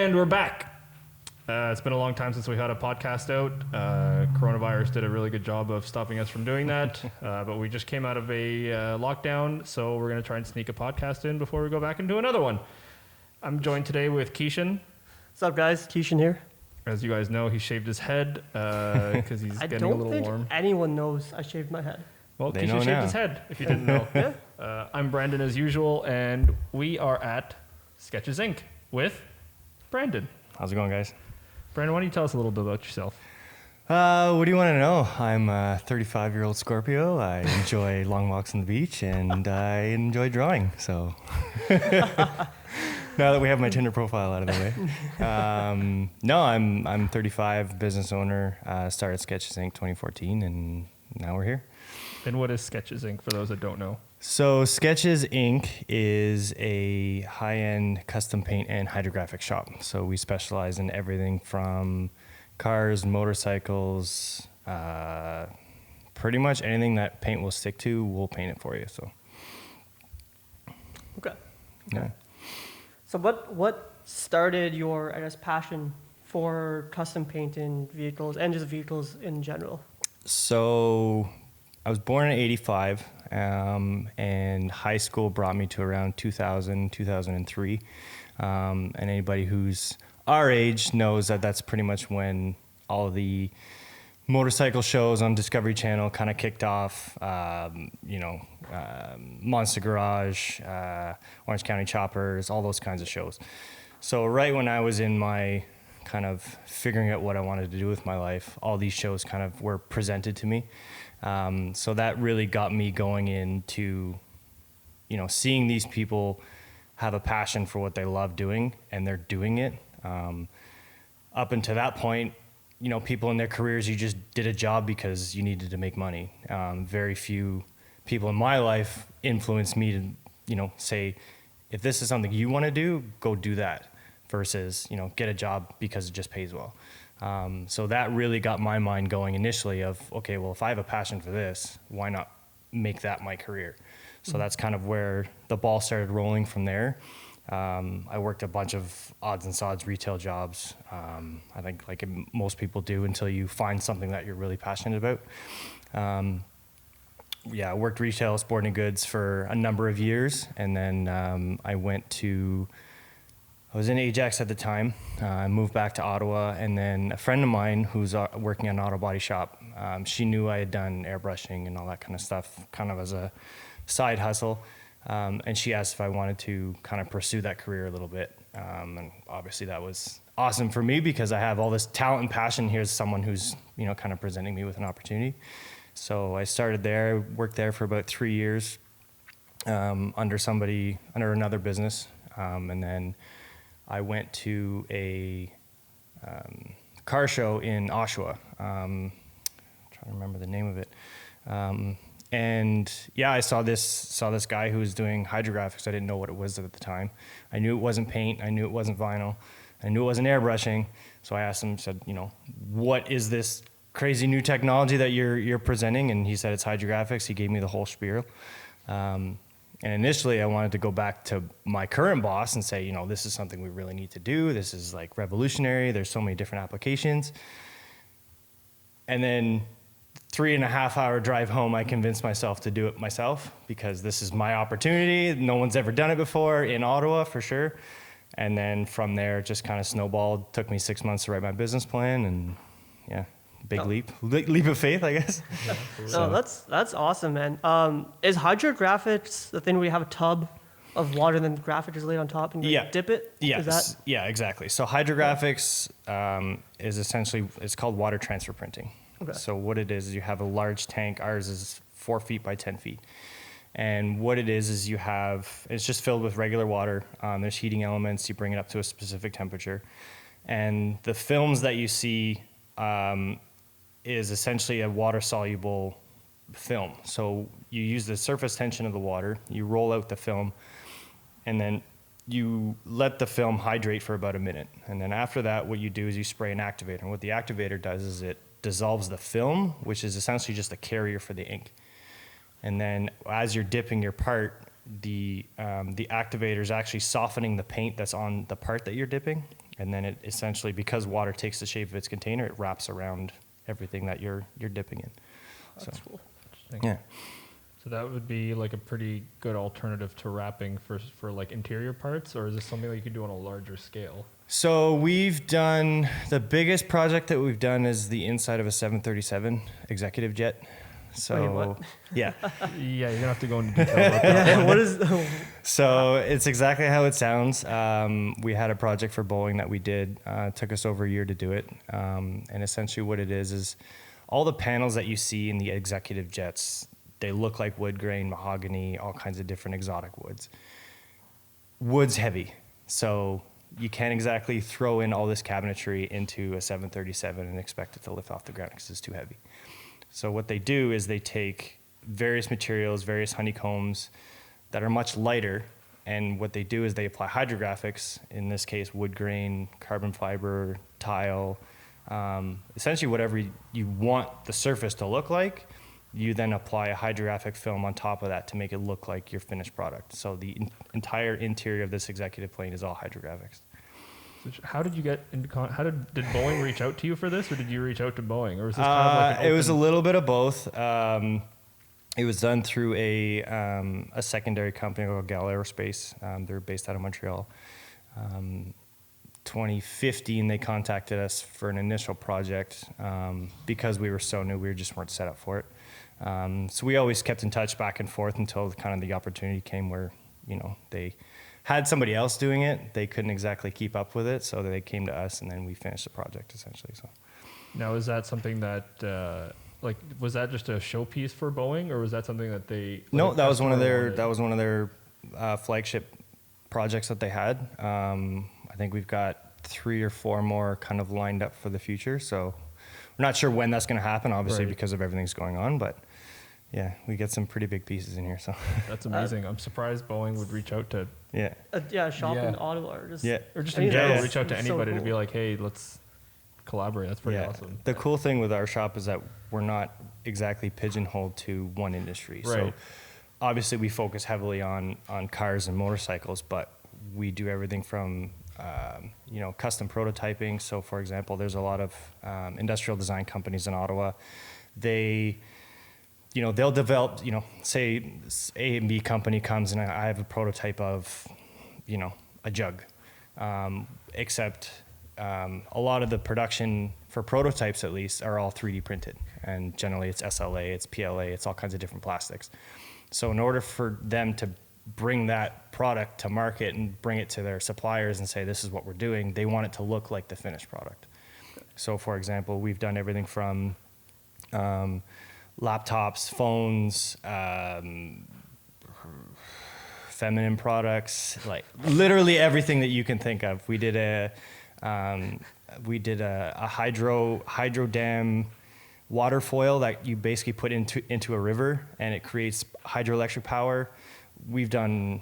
And we're back. It's been a long time since we had a podcast out. Coronavirus did a really good job of stopping us from doing that. But we just came out of a lockdown, so we're going to try and sneak a podcast in before we go back and do another one. I'm joined today with Kishan. What's up, guys? Kishan here. As you guys know, he shaved his head because he's getting a little warm. I don't think anyone knows I shaved my head. Well, Kishan shaved his head, if you didn't know. Yeah. I'm Brandon, as usual, and we are at Sketches Inc. with Brandon. How's it going, guys? Brandon, why don't you tell us a little bit about yourself? What do you want to know? I'm a 35-year-old Scorpio. I enjoy long walks on the beach, and I enjoy drawing. So now that we have my Tinder profile out of the way. No, I'm 35, business owner, started Sketches Inc. 2014, and now we're here. And what is Sketches Inc. for those that don't know? So Sketches Inc. is a high-end custom paint and hydrographic shop. So we specialize in everything from cars, motorcycles, pretty much anything that paint will stick to, we'll paint it for you. So. Okay. Yeah. So what started your, I guess, passion for custom painting vehicles and just vehicles in general? So I was born in 85, and high school brought me to around 2000, 2003. And anybody who's our age knows that that's pretty much when all of the motorcycle shows on Discovery Channel kind of kicked off. Monster Garage, Orange County Choppers, all those kinds of shows. So right when I was in my kind of figuring out what I wanted to do with my life, all these shows kind of were presented to me. So that really got me going into, seeing these people have a passion for what they love doing, and they're doing it. Up until that point, people in their careers, you just did a job because you needed to make money. Very few people in my life influenced me to, say, if this is something you want to do, go do that, versus, get a job because it just pays well. So that really got my mind going initially of, okay, well, if I have a passion for this, why not make that my career? So that's kind of where the ball started rolling from there. I worked a bunch of odds and sods retail jobs. I think like most people do until you find something that you're really passionate about. I worked retail sporting goods for a number of years. And then I was in Ajax at the time. I moved back to Ottawa, and then a friend of mine who's working at an auto body shop, she knew I had done airbrushing and all that kind of stuff, kind of as a side hustle. And she asked if I wanted to kind of pursue that career a little bit. And obviously that was awesome for me because I have all this talent and passion. Here's someone who's, kind of presenting me with an opportunity. So I started there, worked there for about 3 years, under another business. And then I went to a car show in Oshawa. I'm trying to remember the name of it. And yeah, I saw this guy who was doing hydrographics. I didn't know what it was at the time. I knew it wasn't paint. I knew it wasn't vinyl. I knew it wasn't airbrushing. So I asked him, said, what is this crazy new technology that you're presenting? And he said, it's hydrographics. He gave me the whole spiel. And initially I wanted to go back to my current boss and say, this is something we really need to do. This is like revolutionary. There's so many different applications. And then 3.5 hour drive home, I convinced myself to do it myself because this is my opportunity. No one's ever done it before in Ottawa for sure. And then from there, it just kind of snowballed. Took me 6 months to write my business plan, and yeah, leap of faith, I guess. So that's awesome, man. Is hydrographics the thing where you have a tub of water and then the graphic is laid on top and you dip it? Yes. Yeah, exactly. So hydrographics is essentially, it's called water transfer printing. Okay. So what it is you have a large tank. Ours is 4 feet by 10 feet. And what it is it's just filled with regular water. There's heating elements. You bring it up to a specific temperature. And the films that you see is essentially a water-soluble film. So you use the surface tension of the water, you roll out the film, and then you let the film hydrate for about a minute. And then after that, what you do is you spray an activator. And what the activator does is it dissolves the film, which is essentially just a carrier for the ink. And then as you're dipping your part, the activator is actually softening the paint that's on the part that you're dipping. And then it essentially, because water takes the shape of its container, it wraps around everything that you're dipping in. That's cool. Yeah. So that would be like a pretty good alternative to wrapping for like interior parts, or is this something that you could do on a larger scale? So we've done, the biggest project that we've done is the inside of a 737 executive jet. So, Wait, what? yeah. Yeah, you're gonna have to go into detail about that. Yeah, what is? So it's exactly how it sounds. We had a project for Boeing that we did. It took us over a year to do it. And essentially what it is all the panels that you see in the executive jets, they look like wood grain, mahogany, all kinds of different exotic woods. Wood's heavy. So you can't exactly throw in all this cabinetry into a 737 and expect it to lift off the ground because it's too heavy. So what they do is they take various materials, various honeycombs that are much lighter, and what they do is they apply hydrographics, in this case wood grain, carbon fiber, tile, essentially whatever you want the surface to look like, you then apply a hydrographic film on top of that to make it look like your finished product. So the entire interior of this executive plane is all hydrographics. So how did you get into did Boeing reach out to you for this, or did you reach out to Boeing, or was this kind of like an It was a open- little bit of both. It was done through a secondary company called Gal Aerospace. They're based out of Montreal. 2015, they contacted us for an initial project because we were so new, we just weren't set up for it. So we always kept in touch back and forth until kind of the opportunity came where, they had somebody else doing it. They couldn't exactly keep up with it, so they came to us, and then we finished the project essentially. So Now, is that something that was that just a showpiece for Boeing, or was that something that they? no, like, that was one of their wanted? flagship projects that they had. I think we've got 3 or 4 more kind of lined up for the future. So we're not sure when that's going to happen, obviously, Right. because of everything's going on. But yeah, we get some pretty big pieces in here. So That's amazing. I'm surprised Boeing would reach out to, yeah, Yeah, shop in Yeah. Ottawa or just. Yeah. or just I in mean, general, yeah. reach out to It's so anybody to cool. be like, hey, let's collaborate. That's pretty yeah. awesome. The cool thing with our shop is that we're not exactly pigeonholed to one industry. So Right. obviously we focus heavily on cars and motorcycles, but we do everything from custom prototyping. So for example, there's a lot of industrial design companies in Ottawa. They'll develop, say A and B company comes and I have a prototype of, a jug, except a lot of the production for prototypes at least are all 3D printed, and generally it's SLA, it's PLA, it's all kinds of different plastics. So in order for them to bring that product to market and bring it to their suppliers and say, this is what we're doing, they want it to look like the finished product. So for example, we've done everything from laptops, phones, feminine products, like literally everything that you can think of. We did a hydro dam water foil that you basically put into a river, and it creates hydroelectric power. We've done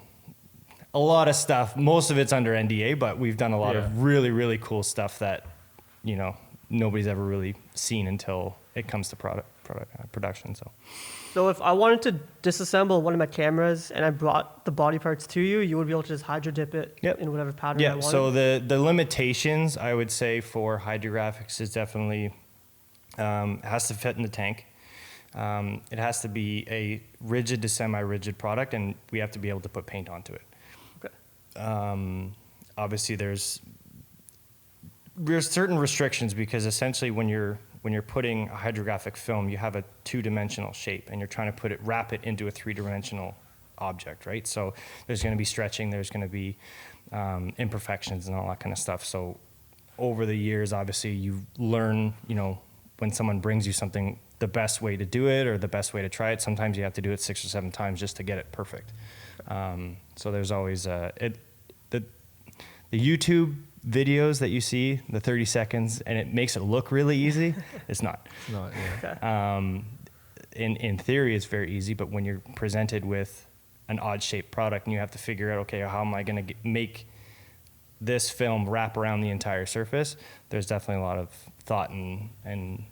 a lot of stuff. Most of it's under NDA, but we've done a lot Yeah. of really, really cool stuff that, nobody's ever really seen until it comes to production. So if I wanted to disassemble one of my cameras and I brought the body parts to you, you would be able to just hydro dip it Yep. in whatever pattern I Yeah, wanted. so the limitations, I would say, for hydrographics is definitely it has to fit in the tank. It has to be a rigid to semi-rigid product, and we have to be able to put paint onto it. Okay. Obviously, there's certain restrictions because essentially when you're putting a hydrographic film, you have a 2-dimensional shape, and you're trying to wrap it into a 3-dimensional object, right? So there's going to be stretching, there's going to be imperfections and all that kind of stuff. So over the years, obviously, you learn, when someone brings you something, the best way to do it or the best way to try it. Sometimes you have to do it 6 or 7 times just to get it perfect. So there's always the YouTube videos that you see, the 30 seconds, and it makes it look really easy. It's not. It's not, yeah. Okay. In theory, it's very easy, but when you're presented with an odd-shaped product and you have to figure out, okay, how am I going to make this film wrap around the entire surface? There's definitely a lot of thought and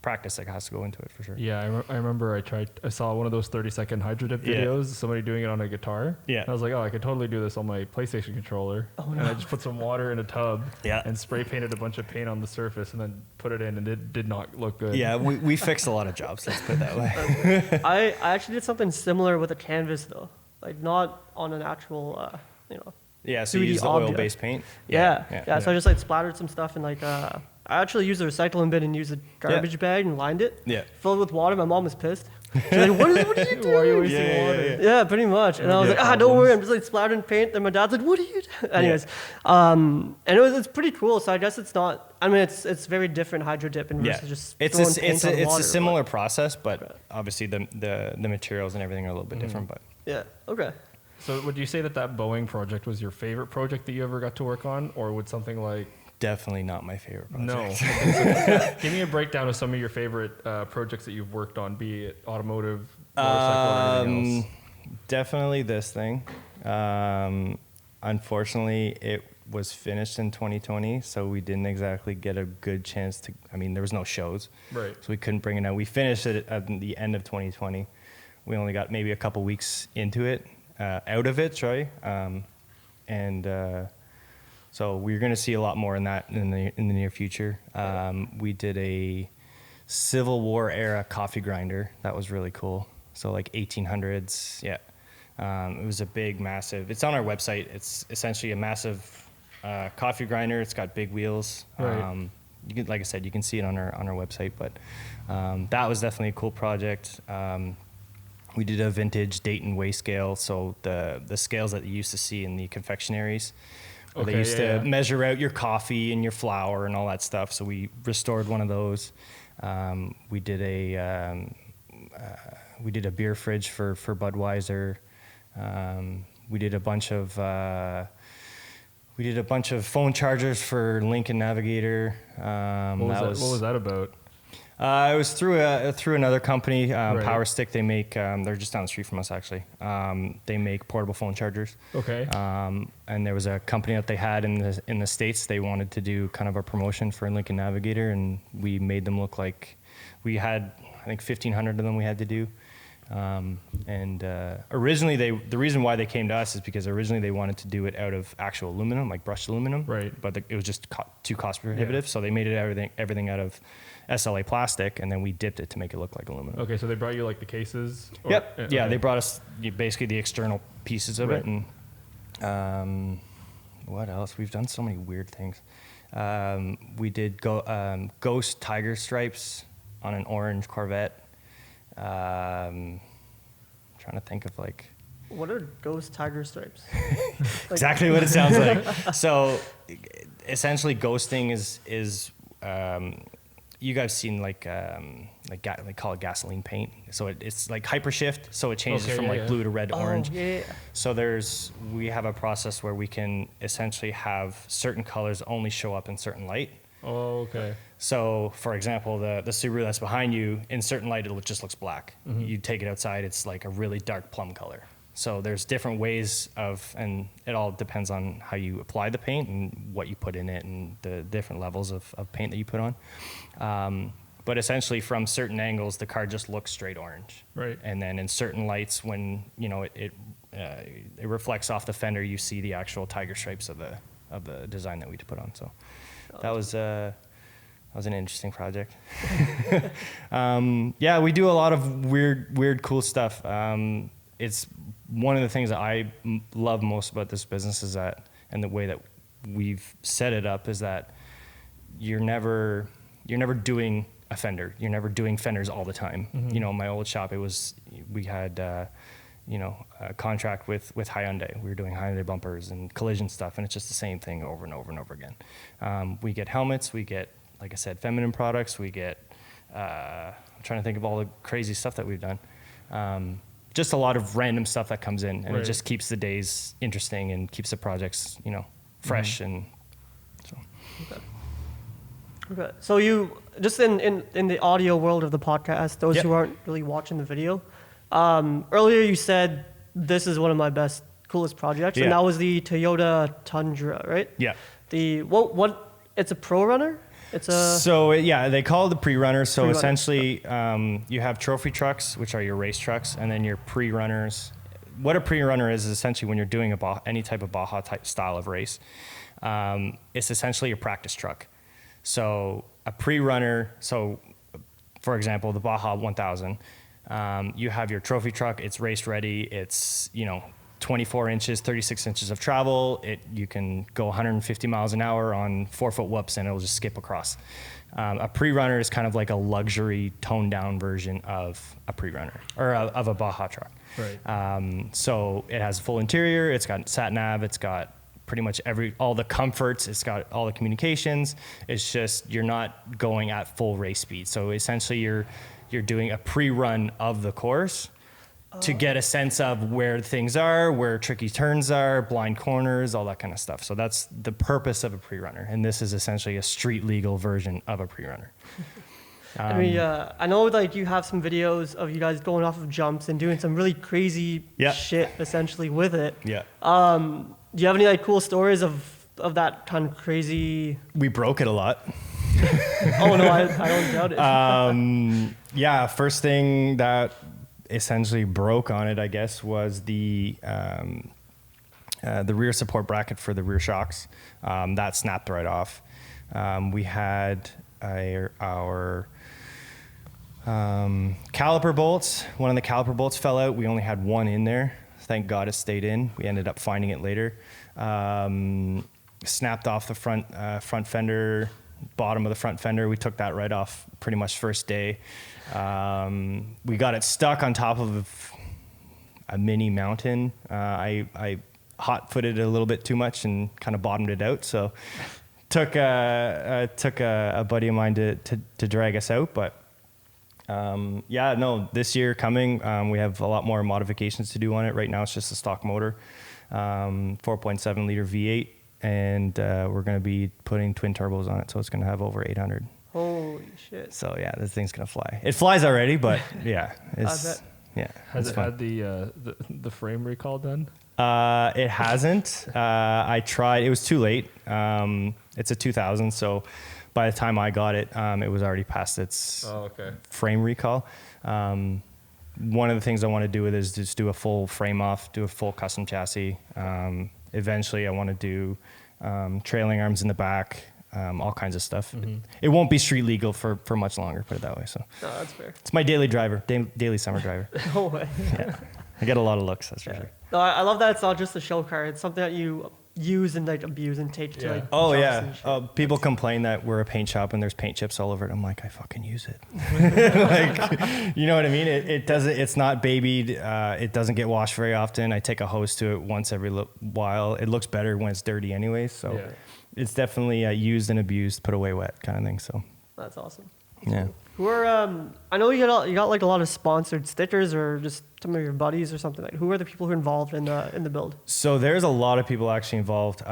practice that has to go into it for sure. Yeah, I remember I saw one of those 30-second hydro dip Yeah. videos, somebody doing it on a guitar. Yeah. And I was like, oh, I could totally do this on my PlayStation controller. Oh, and no. I just put some water in a tub Yeah. and spray painted a bunch of paint on the surface and then put it in, and it did not look good. Yeah, we fixed a lot of jobs, let's put it that way. I actually did something similar with a canvas though, like not on an actual, Yeah, so you 3D use the object. oil-based paint? Yeah. So I just like splattered some stuff and I actually used a recycling bin and used a garbage bag and lined it. Yeah. Filled with water. My mom was pissed. She's like, what are you doing? Why are you wasting Yeah, water? Yeah, pretty much. And I was Yeah, like, don't worry, I'm just like splattering paint. And my dad's like, what are you doing? Anyways, and it's pretty cool. So I guess it's not. I mean, it's very different hydro dip and versus just throwing paint on water. It's a similar process, but obviously the materials and everything are a little bit different. But Yeah. Okay. So would you say that Boeing project was your favorite project that you ever got to work on, or would something like definitely not my favorite project. No. Give me a breakdown of some of your favorite projects that you've worked on, be it automotive, motorcycle, or anything else. Definitely this thing. Unfortunately, it was finished in 2020, so we didn't exactly get a good chance to. I mean, there was no shows, Right. so we couldn't bring it out. We finished it at the end of 2020. We only got maybe a couple weeks into it, out of it, sorry, so we're going to see a lot more in that in the near future. We did a Civil War era coffee grinder. That was really cool. So like 1800s. Yeah. It was a big, massive. It's on our website. It's essentially a massive coffee grinder. It's got big wheels. Right. You can, like I said, you can see it on our website. But that was definitely a cool project. We did a vintage Dayton weigh scale. So the scales that you used to see in the confectionaries. Where they used to measure out your coffee and your flour and all that stuff. So we restored one of those. We did a beer fridge for Budweiser. We did a bunch of phone chargers for Lincoln Navigator. What was that about? It was through another company, Right. Power Stick. They make they're just down the street from us actually. They make portable phone chargers. Okay. And there was a company that they had in the States. They wanted to do kind of a promotion for Lincoln Navigator, and we made them look like we had, I think, 1,500 of them we had to do. Originally the reason why they came to us is because originally they wanted to do it out of actual aluminum, like brushed aluminum. Right. But it was just too cost prohibitive, so they made it everything out of SLA plastic, and then we dipped it to make it look like aluminum. Okay, so they brought you like the cases? Yep. Yeah, okay. they brought us basically the external pieces of it, Right. and what else? We've done so many weird things. We did ghost tiger stripes on an orange Corvette. Trying to think of like What are ghost tiger stripes? exactly what it sounds like. So essentially, ghosting is you guys seen like call it gasoline paint. So it's like hypershift. So it changes Okay, from like blue to red to orange. Yeah. So we have a process where we can essentially have certain colors only show up in certain light. Oh, okay. So, for example, the Subaru that's behind you, in certain light, it just looks black. Mm-hmm. You take it outside, it's like a really dark plum color. So there's different ways and it all depends on how you apply the paint and what you put in it and the different levels of paint that you put on. But essentially, from certain angles, the car just looks straight orange. Right. And then in certain lights, when it reflects off the fender, you see the actual tiger stripes of the design that we put on. So that was an interesting project. Yeah, we do a lot of weird, cool stuff. It's one of the things that I love most about this business is that, and the way that we've set it up is that you're never doing a fender. You're never doing fenders all the time. Mm-hmm. My old shop, we had a contract with Hyundai. We were doing Hyundai bumpers and collision stuff, and it's just the same thing over and over and over again. We get helmets, we get, like I said, feminine products, we get, I'm trying to think of all the crazy stuff that we've done. Just a lot of random stuff that comes in, and Right. it just keeps the days interesting and keeps the projects, fresh. Mm-hmm. And so. Okay. So you just in the audio world of the podcast, those Yep. who aren't really watching the video, earlier you said this is one of my best, coolest projects, Yeah. and that was the Toyota Tundra, right? Yeah. The what? It's a Pro Runner. They call it the pre-runners. So Pre-runner. essentially, you have trophy trucks, which are your race trucks, and then your pre-runners. What a pre-runner is essentially when you're doing any type of Baja type style of race. It's essentially a practice truck. So a pre-runner. So, for example, the Baja 1000. You have your trophy truck. It's race ready. It's 24 inches, 36 inches of travel. You can go 150 miles an hour on 4-foot whoops and it'll just skip across. A pre-runner is kind of like a luxury toned down version of a pre-runner or of a Baja truck. Right. So it has a full interior. It's got sat nav. It's got pretty much all the comforts. It's got all the communications. It's just, you're not going at full race speed. So essentially you're doing a pre-run of the course to get a sense of where things are, where tricky turns are, blind corners, all that kind of stuff. So that's the purpose of a pre-runner. And this is essentially a street legal version of a pre-runner. I know like you have some videos of you guys going off of jumps and doing some really crazy shit essentially with it. Yeah. Do you have any like cool stories of that kind of crazy? We broke it a lot. Oh no, I don't doubt it. First thing that essentially broke on it, I guess, was the rear support bracket for the rear shocks. That snapped right off. We had our caliper bolts. One of the caliper bolts fell out. We only had one in there. Thank God it stayed in. We ended up finding it later. Snapped off the front fender, bottom of the front fender. We took that right off pretty much first day. We got it stuck on top of a mini mountain. I hot-footed it a little bit too much and kind of bottomed it out. So took a buddy of mine to drag us out. But this year coming, we have a lot more modifications to do on it. Right now it's just a stock motor, 4.7 liter V8, and we're going to be putting twin turbos on it, so it's going to have over 800. Holy shit! So yeah, this thing's gonna fly. It flies already, but yeah, Has it had the frame recall done? It hasn't. I tried. It was too late. It's a 2000, so by the time I got it, it was already past its frame recall. One of the things I want to do with it is just do a full frame off, do a full custom chassis. Eventually, I want to do trailing arms in the back. All kinds of stuff. Mm-hmm. It won't be street legal for much longer, put it that way. So no, that's fair. It's my daily driver, daily summer driver. No way. Yeah. I get a lot of looks, that's for sure. No, I love that it's not just a show car. It's something that you use and like abuse and take to like. Oh yeah. People complain that we're a paint shop and there's paint chips all over it. I'm like, I fucking use it. Like, you know what I mean? It doesn't. It's not babied. It doesn't get washed very often. I take a hose to it once every while. It looks better when it's dirty anyway. So. Yeah. It's definitely used and abused, put away wet kind of thing. So that's awesome. Yeah. Who are I know you got like a lot of sponsored stickers or just some of your buddies or something. Like, who are the people who are involved in the build? So there's a lot of people actually involved.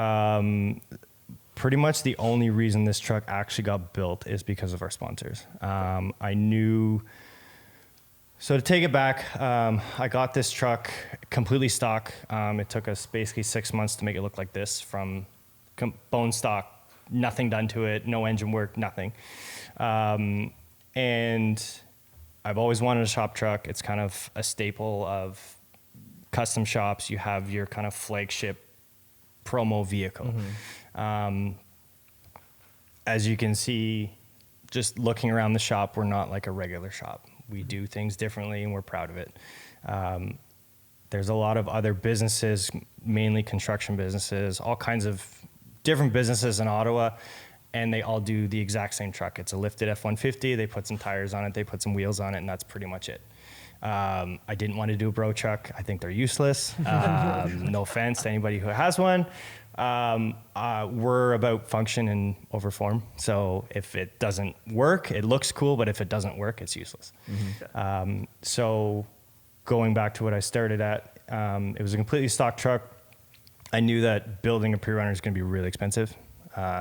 Pretty much the only reason this truck actually got built is because of our sponsors. I knew. So to take it back, I got this truck completely stock. It took us basically 6 months to make it look like this from bone stock, nothing done to it, no engine work, nothing. And I've always wanted a shop truck. It's kind of a staple of custom shops. You have your kind of flagship promo vehicle. Mm-hmm. As you can see, just looking around the shop, we're not like a regular shop. We do things differently and we're proud of it. There's a lot of other businesses, mainly construction businesses, all kinds of different businesses in Ottawa, and they all do the exact same truck. It's a lifted F-150. They put some tires on it. They put some wheels on it, and that's pretty much it. I didn't want to do a bro truck. I think they're useless. No offense to anybody who has one. We're about function and over form. So if it doesn't work, it looks cool, but if it doesn't work, it's useless. Mm-hmm. So going back to what I started at, it was a completely stock truck. I knew that building a pre-runner is going to be really expensive.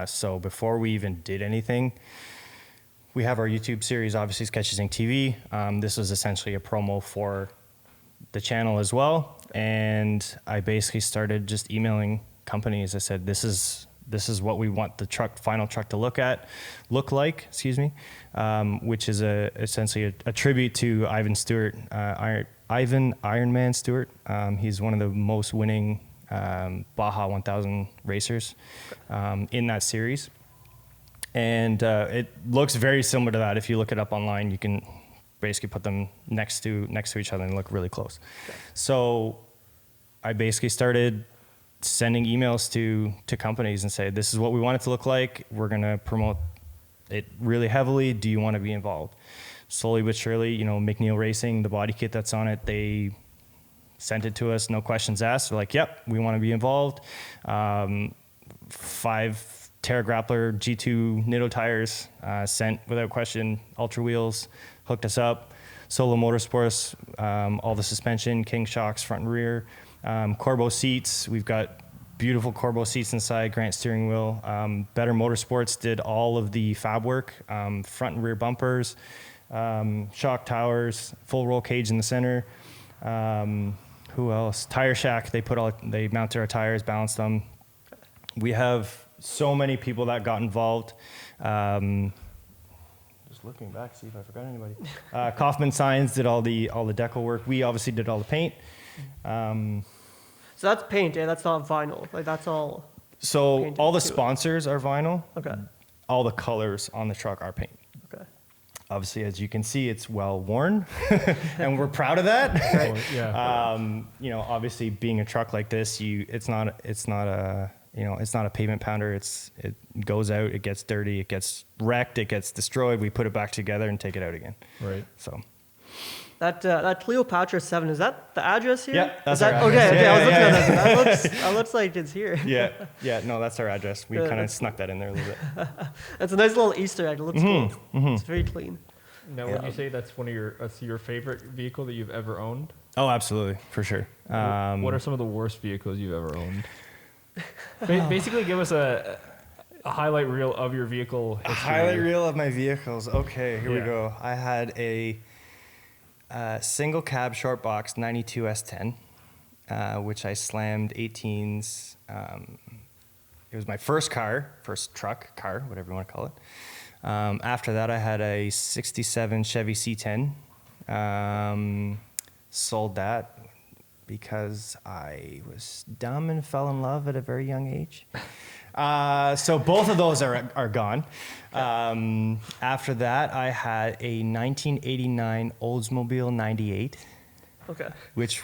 So before we even did anything, we have our YouTube series, obviously Sketches Inc. TV. This was essentially a promo for the channel as well. And I basically started just emailing companies. I said, this is this is what we want the final truck to look like, which is essentially a tribute to Ivan Stewart, Ivan Ironman Stewart. He's one of the most winning Baja 1000 racers in that series. And it looks very similar to that. If you look it up online, you can basically put them next to each other and look really close. Okay. So I basically started sending emails to companies and say, this is what we want it to look like. We're going to promote it really heavily. Do you want to be involved? Slowly but surely, McNeil Racing, the body kit that's on it, they sent it to us, no questions asked. They're like, yep, we want to be involved. 5 Tyre Grappler G2 Nitto tires sent without question, Ultra wheels, hooked us up. Solo Motorsports, all the suspension, King shocks, front and rear. Corbo seats, we've got beautiful Corbo seats inside, Grant steering wheel. Better Motorsports did all of the fab work, front and rear bumpers, shock towers, full roll cage in the center. Who else? Tire Shack, they mounted our tires, balanced them. We have so many people that got involved. Just looking back, see if I forgot anybody. Kaufman Signs did all the deco work. We obviously did all the paint. So that's paint, that's not vinyl. Like that's all. So all the sponsors are vinyl. Okay. All the colors on the truck are paint. Okay. Obviously, as you can see, it's well worn, and we're proud of that. Right. Yeah. Obviously, being a truck like this, it's not a pavement pounder. It goes out, it gets dirty, it gets wrecked, it gets destroyed. We put it back together and take it out again. Right. So. That Cleopatra 7, is that the address here? Yeah, that's our address. Okay, Yeah, I was looking yeah. at that. That looks like it's here. Yeah, no, that's our address. We kind of snuck that in there a little bit. It's a nice little Easter egg. It looks cool. Mm-hmm. It's very clean. Now, would you say that's your favorite vehicle that you've ever owned? Oh, absolutely, for sure. What are some of the worst vehicles you've ever owned? Basically, give us a highlight reel of your vehicle history. A highlight reel of my vehicles. Okay, here we go. I had a single cab short box 92 S10, which I slammed 18s. It was my first truck, whatever you want to call it. After that, I had a 67 Chevy C10. Sold that because I was dumb and fell in love at a very young age. So both of those are gone. After that, I had a 1989 Oldsmobile 98. Okay. Which,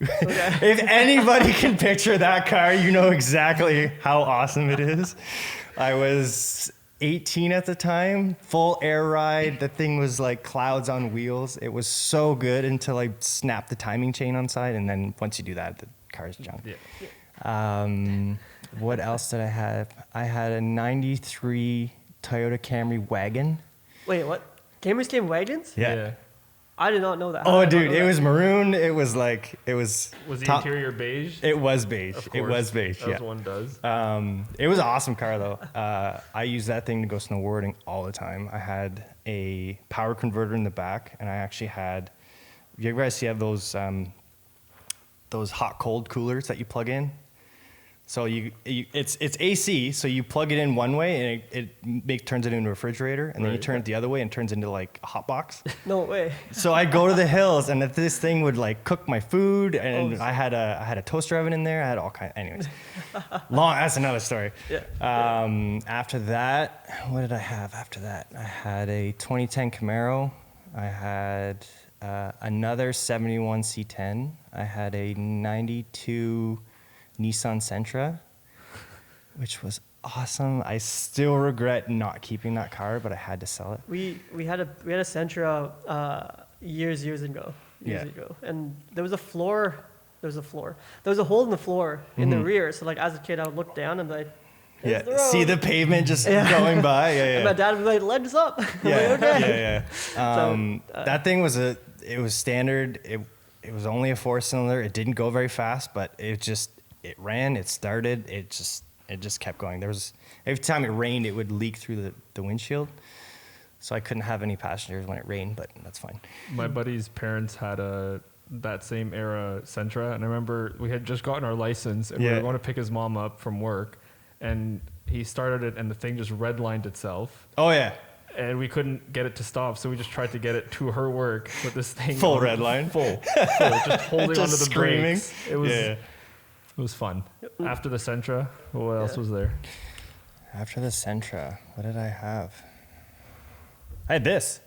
if anybody can picture that car, you know exactly how awesome it is. I was 18 at the time, full air ride. The thing was like clouds on wheels. It was so good until I snapped the timing chain on side, and then once you do that, the car's junk. Yeah. What else did I have? I had a 93 Toyota Camry wagon. Wait, what? Camrys came wagons? Yeah. I did not know that. Oh, dude, it was maroon. It was Was the interior beige? It was beige. Of course, it was beige. as one does. It was an awesome car though. I used that thing to go snowboarding all the time. I had a power converter in the back, and I actually had. You guys have those hot cold coolers that you plug in? So it's AC, so you plug it in one way and it turns it into a refrigerator, and then you turn it the other way and it turns into like a hot box. No way. So I go to the hills, and if this thing would like cook my food, and I had a toaster oven in there. I had all kinds. Anyways, that's another story. Yeah. After that, what did I have? After that, I had a 2010 Camaro. I had another 71 C10. I had a 92 Nissan Sentra, which was awesome. I still regret not keeping that car, but I had to sell it. We had a Sentra years ago, and there was a floor. There was a hole in the floor in the rear. So like as a kid, I would look down and be like, see the pavement just going by. And my dad would be like, "Legs up." That thing was standard. It was only a 4-cylinder. It didn't go very fast, but it ran, it started, it just kept going. Every time it rained, it would leak through the windshield. So I couldn't have any passengers when it rained, but that's fine. My buddy's parents had that same era Sentra, and I remember we had just gotten our license, and we were going to pick his mom up from work, and he started it, and the thing just redlined itself. Oh yeah. And we couldn't get it to stop, so we just tried to get it to her work with this thing Full on- red line. full, just holding Just onto the screaming. brakes. It was Yeah. it was fun. After the Sentra, what else was there? After the Sentra, what did I have? I had this,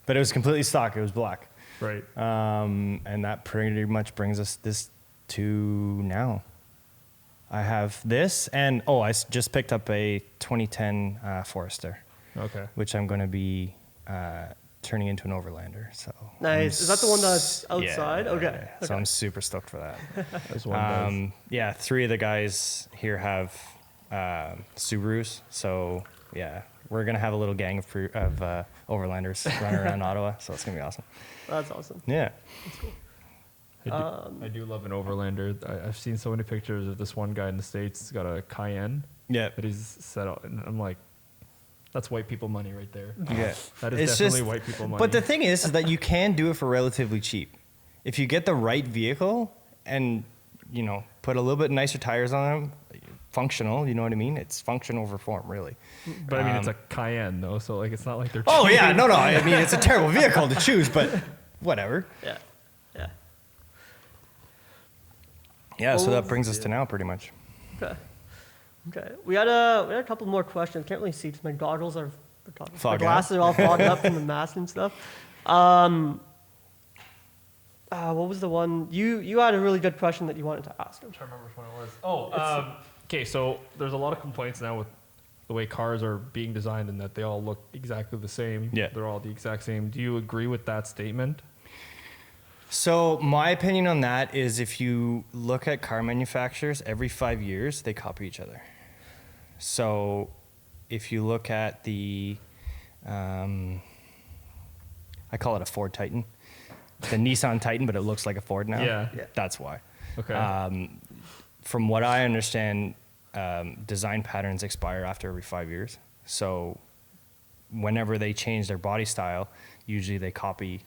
but it was completely stock. It was black. Right. And that pretty much brings us this to now. I have this, and just picked up a 2010 Forester, Okay. which I'm going to be turning into an overlander. So Nice. Is that the one that's outside? Yeah, Okay. So Okay. I'm super stoked for that. As one does. Yeah, 3 of the guys here have Subarus, so yeah, we're gonna have a little gang of overlanders running around Ottawa, so it's gonna be awesome. That's awesome. Yeah. I do love an overlander. I've seen so many pictures of this one guy in the States. He's got a Cayenne Yeah. that he's set up, and I'm like, that's white people money right there. Yeah. That is It's definitely just- white people money. But the thing is that you can do it for relatively cheap. If you get the right vehicle and, put a little bit nicer tires on them, functional, you know what I mean? It's function over form, really. But I mean, it's a Cayenne though, so like it's not like they're. Oh, yeah. cheap. No. I mean, it's a terrible vehicle to choose, but whatever. Yeah. Yeah. Yeah, so Oh, that brings us to now, pretty much. Okay. Okay. We had a couple more questions. Can't really see because my goggles are my Fogged glasses are all fogged up from the mask and stuff. What was the one you had a really good question that you wanted to ask him? I'm trying to remember which one it was. Okay, so there's a lot of complaints now with the way cars are being designed and that they all look exactly the same. Yeah. They're all the exact same. Do you agree with that statement? So my opinion on that is if you look at car manufacturers, every 5 years, they copy each other. So if you look at the, I call it a Ford Titan, the Nissan Titan, but it looks like a Ford now. Yeah. That's why. Okay. From what I understand, design patterns expire after every 5 years. So whenever they change their body style, usually they copy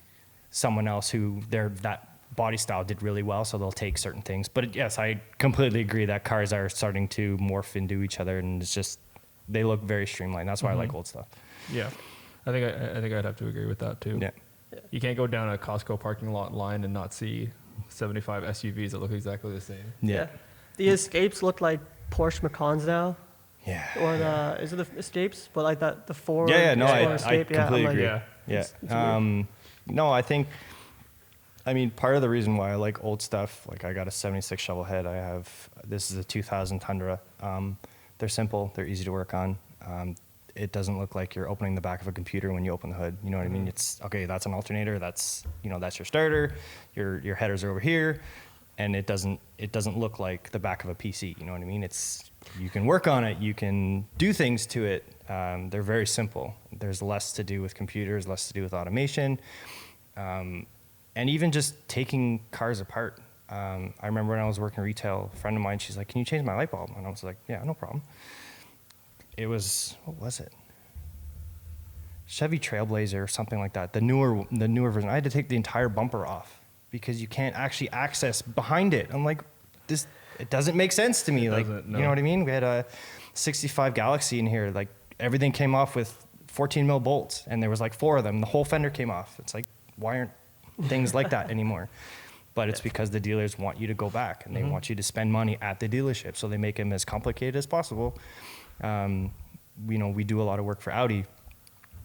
someone else who that body style did really well, so they'll take certain things. But yes, I completely agree that cars are starting to morph into each other, and it's just they look very streamlined. That's why I like old stuff. Yeah. I think I'd have to agree with that too. Yeah. You can't go down a Costco parking lot line and not see 75 SUVs that look exactly the same. Yeah. The Escapes look like Porsche Macans now. Yeah. Or the is it the Escapes? But like the Ford. Yeah, no, Explorer I Escape. Yeah, I'm completely like, agree. Yeah. Yeah. It's weird. No, I mean, part of the reason why I like old stuff, like I got a 76 Shovelhead. This is a 2000 Tundra. They're simple. They're easy to work on. It doesn't look like you're opening the back of a computer when you open the hood. You know what I mean? It's okay. That's an alternator. That's your starter. Your headers are over here, and it doesn't look like the back of a PC. You know what I mean? You can work on it. You can do things to it. They're very simple. There's less to do with computers, less to do with automation, and even just taking cars apart. I remember when I was working retail, a friend of mine, she's like, "Can you change my light bulb?" And I was like, "Yeah, no problem." It was, what was it? Chevy Trailblazer or something like that. The newer version. I had to take the entire bumper off because you can't actually access behind it. I'm like, it doesn't make sense to me. Like, doesn't, no. you know what I mean? We had a 65 Galaxy in here. Like everything came off with 14 mil bolts, and there was like 4 of them. The whole fender came off. It's like, why aren't things like that anymore? But it's because the dealers want you to go back and they want you to spend money at the dealership, so they make them as complicated as possible. We do a lot of work for Audi,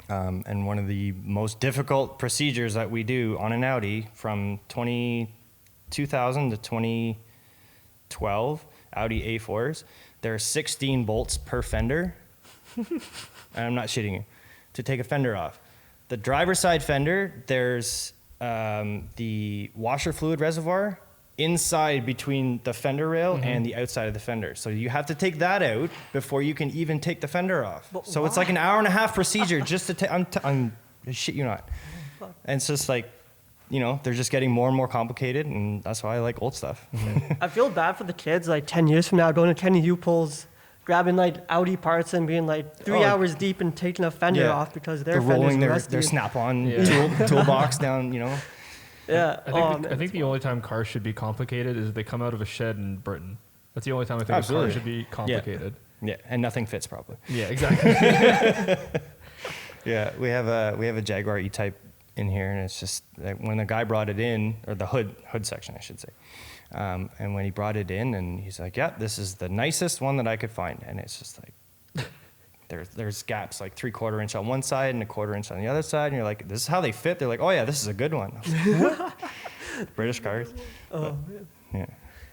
and one of the most difficult procedures that we do on an Audi from 2000 to 2012 Audi A4s, there are 16 bolts per fender, and I'm not shitting you, to take a fender off. The driver's side fender, there's the washer fluid reservoir inside between the fender rail and the outside of the fender. So you have to take that out before you can even take the fender off. But so it's like an hour and a half procedure just to take, I'm shit you not. And it's just like, they're just getting more and more complicated, and that's why I like old stuff. I feel bad for the kids, like 10 years from now, going to Kenny U-Pulls, grabbing like Audi parts and being like 3 hours deep and taking a fender off because they're fender's rolling their rusty. snap-on toolbox down, Yeah. I think the only time cars should be complicated is if they come out of a shed in Britain. That's the only time I think a car Absolutely. should be complicated. Yeah, and nothing fits probably. Yeah, exactly. Yeah, we have a Jaguar E-Type in here, and it's just like when the guy brought it in, or the hood section, I should say. And when he brought it in, and he's like, "Yeah, this is the nicest one that I could find," and it's just like there's gaps like 3/4 inch on one side and 1/4 inch on the other side, and you're like, "This is how they fit." They're like, "Oh yeah, this is a good one." I was like, what? British cars. Oh, Yeah.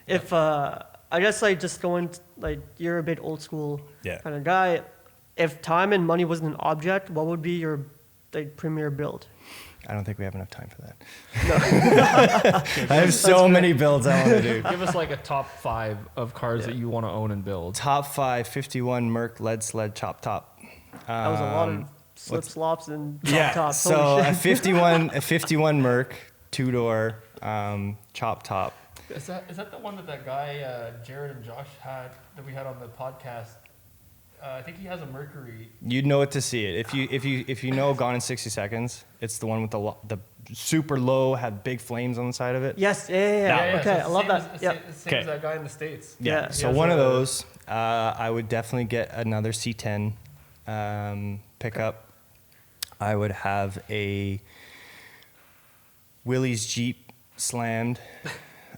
if I guess like just going like you're a bit old school Yeah. kind of guy. If time and money wasn't an object, what would be your like premier build? I don't think we have enough time for that. I have so many builds I want to do. Give us like a top 5 of cars that you want to own and build. Top 5, 51 Merc lead sled chop top. That was a lot of slip what's- slops and Yeah, top. so Holy a shit. 51 Merc, 2-door, chop top. Is that the one that guy Jared and Josh had that we had on the podcast? I think he has a Mercury. You'd know it to see it. If you know Gone in 60 Seconds, it's the one with the super low, had big flames on the side of it. Yes, yeah. Okay, I love that. Yeah. Same Okay. as that guy in the States. Yeah. So He has one of a- those, I would definitely get another C10 pickup. I would have a Willys Jeep slammed.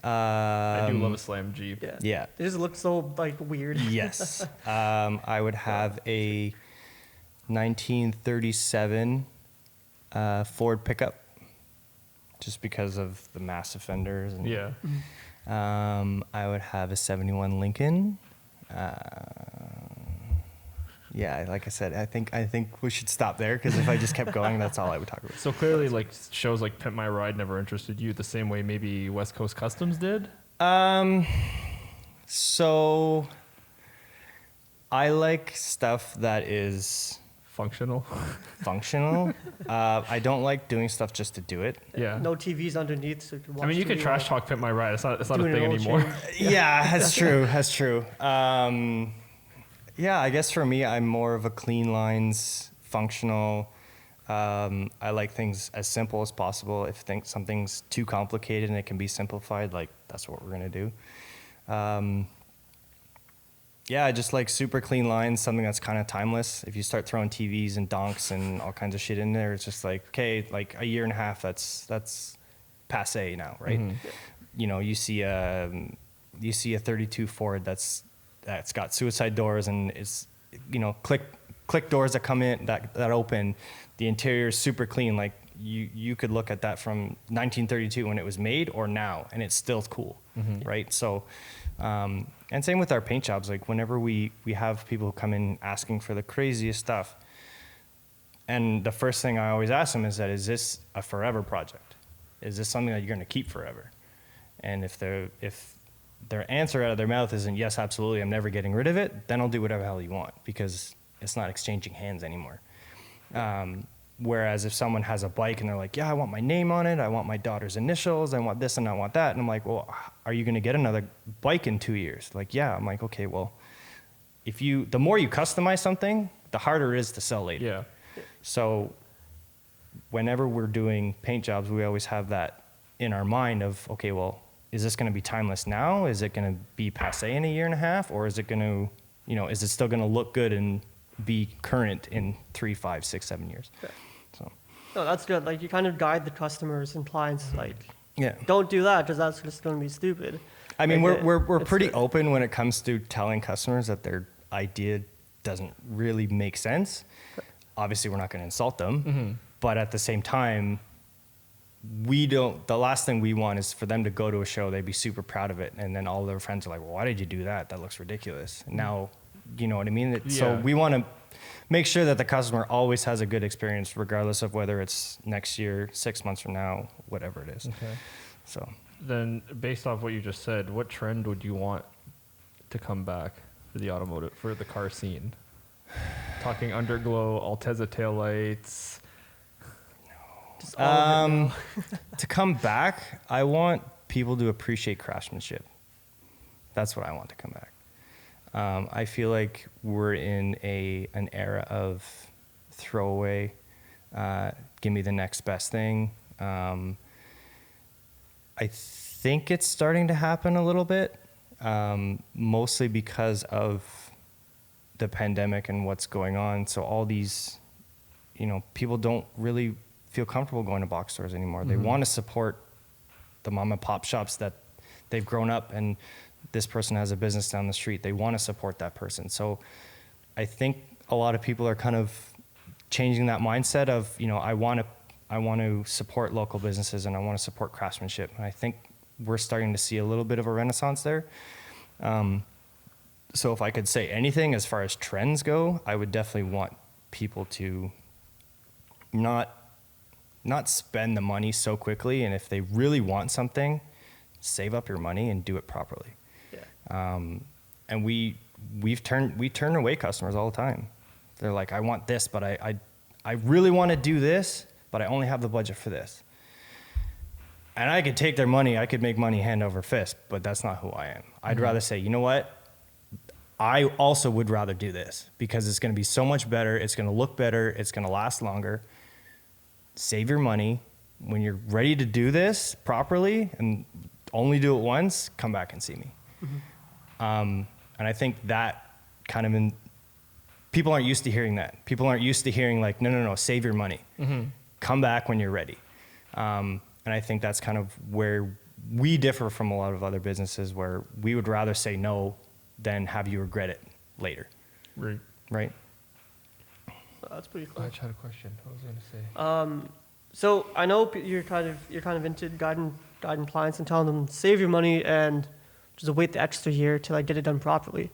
I do love a Slam Jeep. Yeah. Yeah. It just looks so like weird. Yes. I would have a 1937 Ford pickup, just because of the massive fenders. And, Yeah. I would have a 71 Lincoln. Yeah, like I said, I think we should stop there, because if I just kept going, that's all I would talk about. So clearly, like shows like Pimp My Ride never interested you the same way maybe West Coast Customs did. So I like stuff that is Functional. functional. I don't like doing stuff just to do it. Yeah. No TVs underneath, so you can watch. I mean, you could TV trash while talk Pimp My Ride. It's not a doing thing an oil anymore. change. Yeah, that's true. That's true. Yeah, I guess for me, I'm more of a clean lines, functional. I like things as simple as possible. If something's too complicated and it can be simplified, like that's what we're gonna do. Yeah, I just like super clean lines, something that's kind of timeless. If you start throwing TVs and donks and all kinds of shit in there, it's just like, okay, like a year and a half, that's passe now, right? Mhm. You know, you see a 32 Ford that's got suicide doors, and it's, you know, click doors that come in, that open. The interior is super clean. Like you could look at that from 1932 when it was made or now, and it's still cool, right? So, and same with our paint jobs. Like whenever we have people who come in asking for the craziest stuff, and the first thing I always ask them is that, is this a forever project? Is this something that you're going to keep forever? And if their answer out of their mouth isn't yes, absolutely, I'm never getting rid of it, then I'll do whatever the hell you want, because it's not exchanging hands anymore. Whereas if someone has a bike and they're like, yeah, I want my name on it, I want my daughter's initials, I want this and I want that, and I'm like, well, are you going to get another bike in 2 years? Like, yeah. I'm like, okay, well, the more you customize something, the harder it is to sell later. Yeah. So whenever we're doing paint jobs, we always have that in our mind of, okay, well, is this going to be timeless now? Is it going to be passe in a year and a half? Or is it going to, you know, is it still going to look good and be current in 3, 5, 6, 7 years? Okay. So, No, that's good. Like you kind of guide the customers and clients, like yeah. don't do that because that's just going to be stupid. I mean, Like, we're it's pretty good. open when it comes to telling customers that their idea doesn't really make sense. Obviously, we're not going to insult them, but at the same time, the last thing we want is for them to go to a show, they'd be super proud of it, and then all their friends are like, well, why did you do that? That looks ridiculous. And now, you know what I mean? So Yeah. we want to make sure that the customer always has a good experience, regardless of whether it's next year, 6 months from now, whatever it is. Okay. So. Then, based off what you just said, what trend would you want to come back for the car scene? Talking underglow, Altezza taillights. Just all of it now. To come back, I want people to appreciate craftsmanship. That's what I want to come back. I feel like we're in an era of throwaway, give me the next best thing. I think it's starting to happen a little bit, mostly because of the pandemic and what's going on. So all these, people don't really feel comfortable going to box stores anymore. They want to support the mom and pop shops that they've grown up, and this person has a business down the street. They want to support that person. So I think a lot of people are kind of changing that mindset of, I want to support local businesses and I want to support craftsmanship. And I think we're starting to see a little bit of a renaissance there. So if I could say anything as far as trends go, I would definitely want people to not spend the money so quickly. And if they really want something, save up your money and do it properly. Yeah. And we turn away customers all the time. They're like, I want this, but I really want to do this, but I only have the budget for this. And I could take their money, I could make money hand over fist, but that's not who I am. I'd rather say, you know what? I also would rather do this because it's going to be so much better. It's going to look better. It's going to last longer. Save your money. When you're ready to do this properly and only do it once, come back and see me. And I think that kind of people aren't used to hearing that. People aren't used to hearing like, no, save your money. Come back when you're ready. And I think that's kind of where we differ from a lot of other businesses, where we would rather say no than have you regret it later. Right? That's pretty cool. I just had a question. What was I going to say? So I know you're kind of into guiding clients and telling them save your money and just wait the extra year till I get it done properly.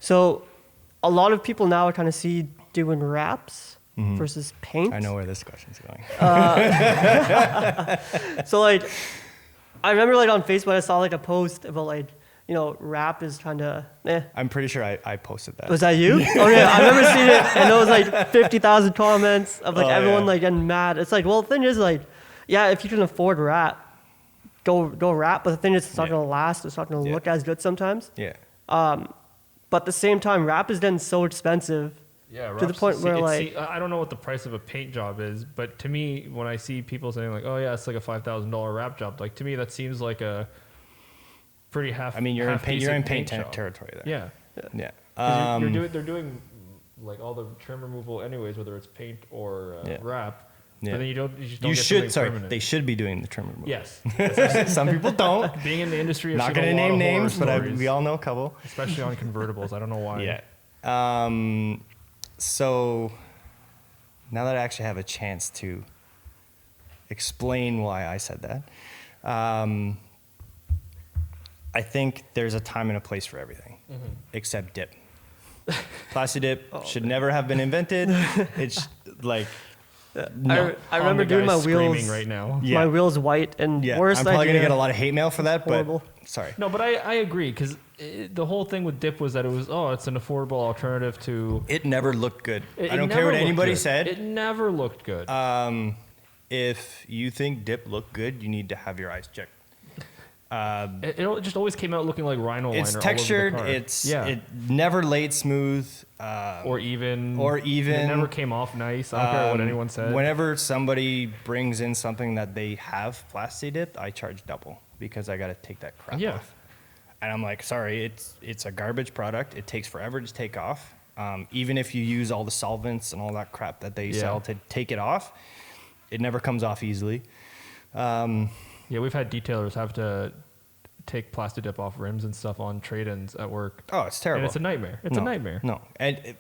So a lot of people now I kind of see doing wraps versus paint. I know where this question's going. So like, I remember like on Facebook I saw like a post about like, wrap is kind of I'm pretty sure I posted that. Was that you? Okay, I remember seeing it, and there was like 50,000 comments of like everyone like getting mad. It's like, well, the thing is like, yeah, if you can afford wrap, go wrap. But the thing is, it's not gonna last. It's not gonna look as good sometimes. Yeah. But at the same time, wrap is then so expensive. Yeah, to the point where like I don't know what the price of a paint job is, but to me, when I see people saying like, oh yeah, it's like a $5,000 wrap job, like to me that seems like a pretty half. I mean, you're in paint job. territory there. Yeah. Yeah. They're doing like all the trim removal anyways, whether it's paint or wrap. Yeah. But then you just don't You get should. something Sorry, permanent. they should be doing the trim removal. Yes. Some people don't. Being in the industry, I've Not seen going to a lot name of horror names, but stories, we all know a couple. especially on convertibles. I don't know why. Yeah. So now that I actually have a chance to explain why I said that, I think there's a time and a place for everything, except dip. Plasti dip should never have been invented. It's like, no. I remember doing my wheels screaming right now. Yeah. My wheels white and worst I'm probably idea. going to get a lot of hate mail for that, Horrible. but sorry. No, but I agree because the whole thing with dip was that it's an affordable alternative to. It never looked good. It I don't never care what looked anybody good. said. It never looked good. If you think dip looked good, you need to have your eyes checked. It just always came out looking like rhino liner. It's all over the textured. car. It never laid smooth. or even. It never came off nice. I don't care what anyone said. Whenever somebody brings in something that they have plasti dipped, I charge double because I got to take that crap off. And I'm like, sorry, it's a garbage product. It takes forever to take off. Even if you use all the solvents and all that crap that they sell to take it off, it never comes off easily. Yeah, we've had detailers have to take plastic dip off rims and stuff on trade-ins at work. Oh, it's terrible. And it's a nightmare. It's a nightmare. No, and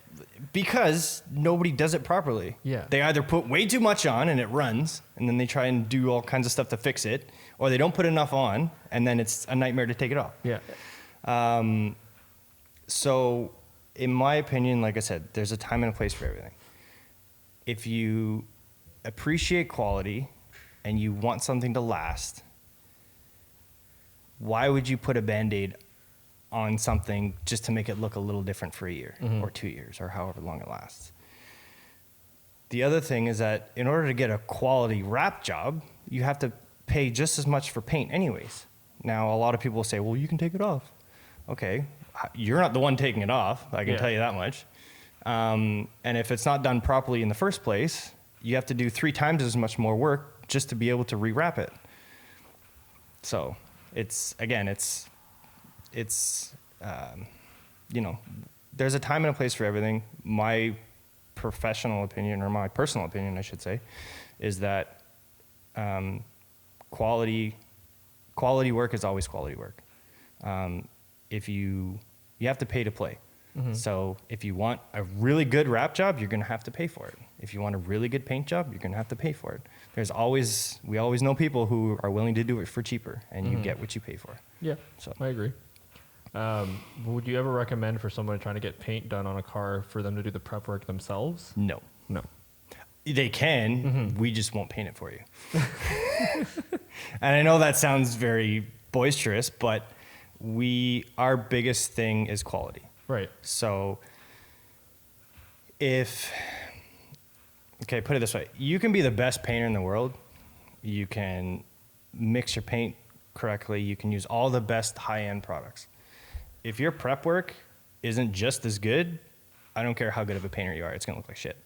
because nobody does it properly. Yeah. They either put way too much on and it runs, and then they try and do all kinds of stuff to fix it, or they don't put enough on, and then it's a nightmare to take it off. Yeah. So, in my opinion, like I said, there's a time and a place for everything. If you appreciate quality and you want something to last, why would you put a Band-Aid on something just to make it look a little different for a year or 2 years or however long it lasts? The other thing is that in order to get a quality wrap job, you have to pay just as much for paint anyways. Now, a lot of people will say, well, you can take it off. Okay, you're not the one taking it off, I can tell you that much. And if it's not done properly in the first place, you have to do 3 times as much more work just to be able to rewrap it. So there's a time and a place for everything. My professional opinion, or my personal opinion, I should say, is that quality work is always quality work. If you have to pay to play. So if you want a really good wrap job, you're going to have to pay for it. If you want a really good paint job, you're going to have to pay for it. We always know people who are willing to do it for cheaper, and you get what you pay for. Yeah, so I agree. Would you ever recommend for someone trying to get paint done on a car for them to do the prep work themselves? No. They can. We just won't paint it for you. And I know that sounds very boisterous, but our biggest thing is quality. Right. So put it this way. You can be the best painter in the world. You can mix your paint correctly. You can use all the best high-end products. If your prep work isn't just as good, I don't care how good of a painter you are, it's going to look like shit.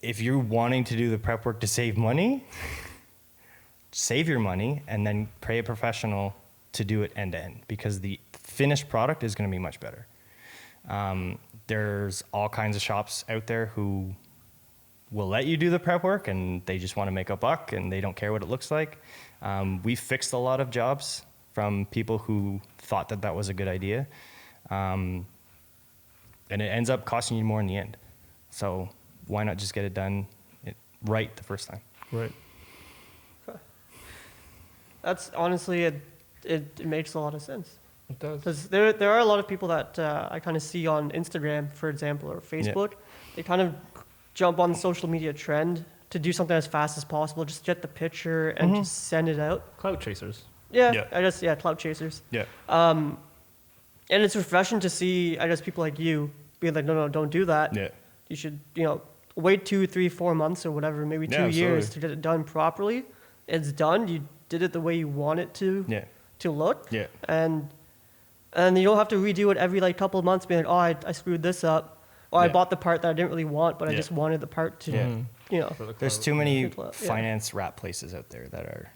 If you're wanting to do the prep work to save money, save your money and then pay a professional to do it end to end, because the finished product is going to be much better. There's all kinds of shops out there who will let you do the prep work and they just want to make a buck and they don't care what it looks like. We fixed a lot of jobs from people who thought that was a good idea. And it ends up costing you more in the end. So why not just get it done right the first time? Right. That's honestly, it makes a lot of sense. It does. Because there are a lot of people that I kind of see on Instagram, for example, or Facebook. Yeah. They kind of jump on the social media trend to do something as fast as possible, just get the picture and just send it out. Clout chasers. Yeah. Clout chasers. Yeah. And it's refreshing to see, I guess, people like you being like, no, don't do that. Yeah. You should, wait 2, 3, 4 months or whatever, maybe 2 years to get it done properly. It's done. You did it the way you want it to look. Yeah. And you don't have to redo it every couple of months, being like, I screwed this up. Or I bought the part that I didn't really want, but I just wanted the part to, There's too many finance rat places out there that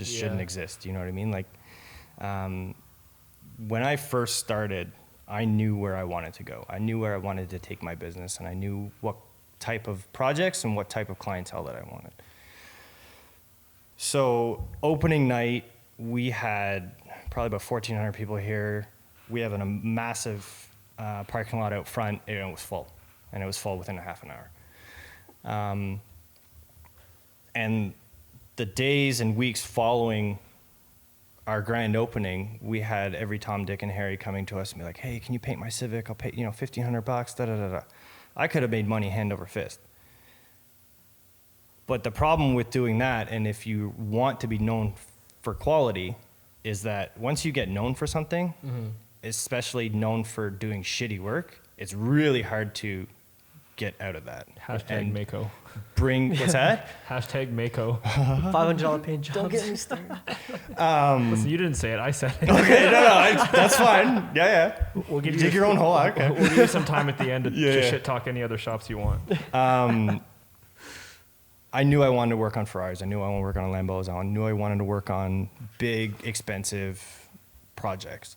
shouldn't exist. You know what I mean? When I first started, I knew where I wanted to go. I knew where I wanted to take my business, and I knew what type of projects and what type of clientele that I wanted. So opening night, we had probably about 1,400 people here. We have a massive parking lot out front, and it was full. And it was full within a half an hour. And the days and weeks following our grand opening, we had every Tom, Dick, and Harry coming to us and be like, "Hey, can you paint my Civic? I'll pay $1,500, da da da da." I could have made money hand over fist. But the problem with doing that, and if you want to be known for quality, is that once you get known for something, especially known for doing shitty work, it's really hard to get out of that. Hashtag Mako. What's that? Hashtag Mako. $500 paint jobs. Don't get me started. Listen, you didn't say it. I said it. Okay, no, that's fine. Yeah. We'll give dig your own hole. Okay. We'll give you some time at the end to shit talk any other shops you want. I knew I wanted to work on Ferraris. I knew I wanted to work on Lambos. I knew I wanted to work on big, expensive projects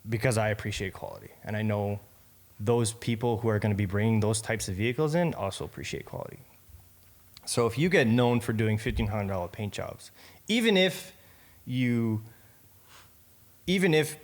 because I appreciate quality. And I know those people who are going to be bringing those types of vehicles in also appreciate quality. So if you get known for doing $1,500 paint jobs, even if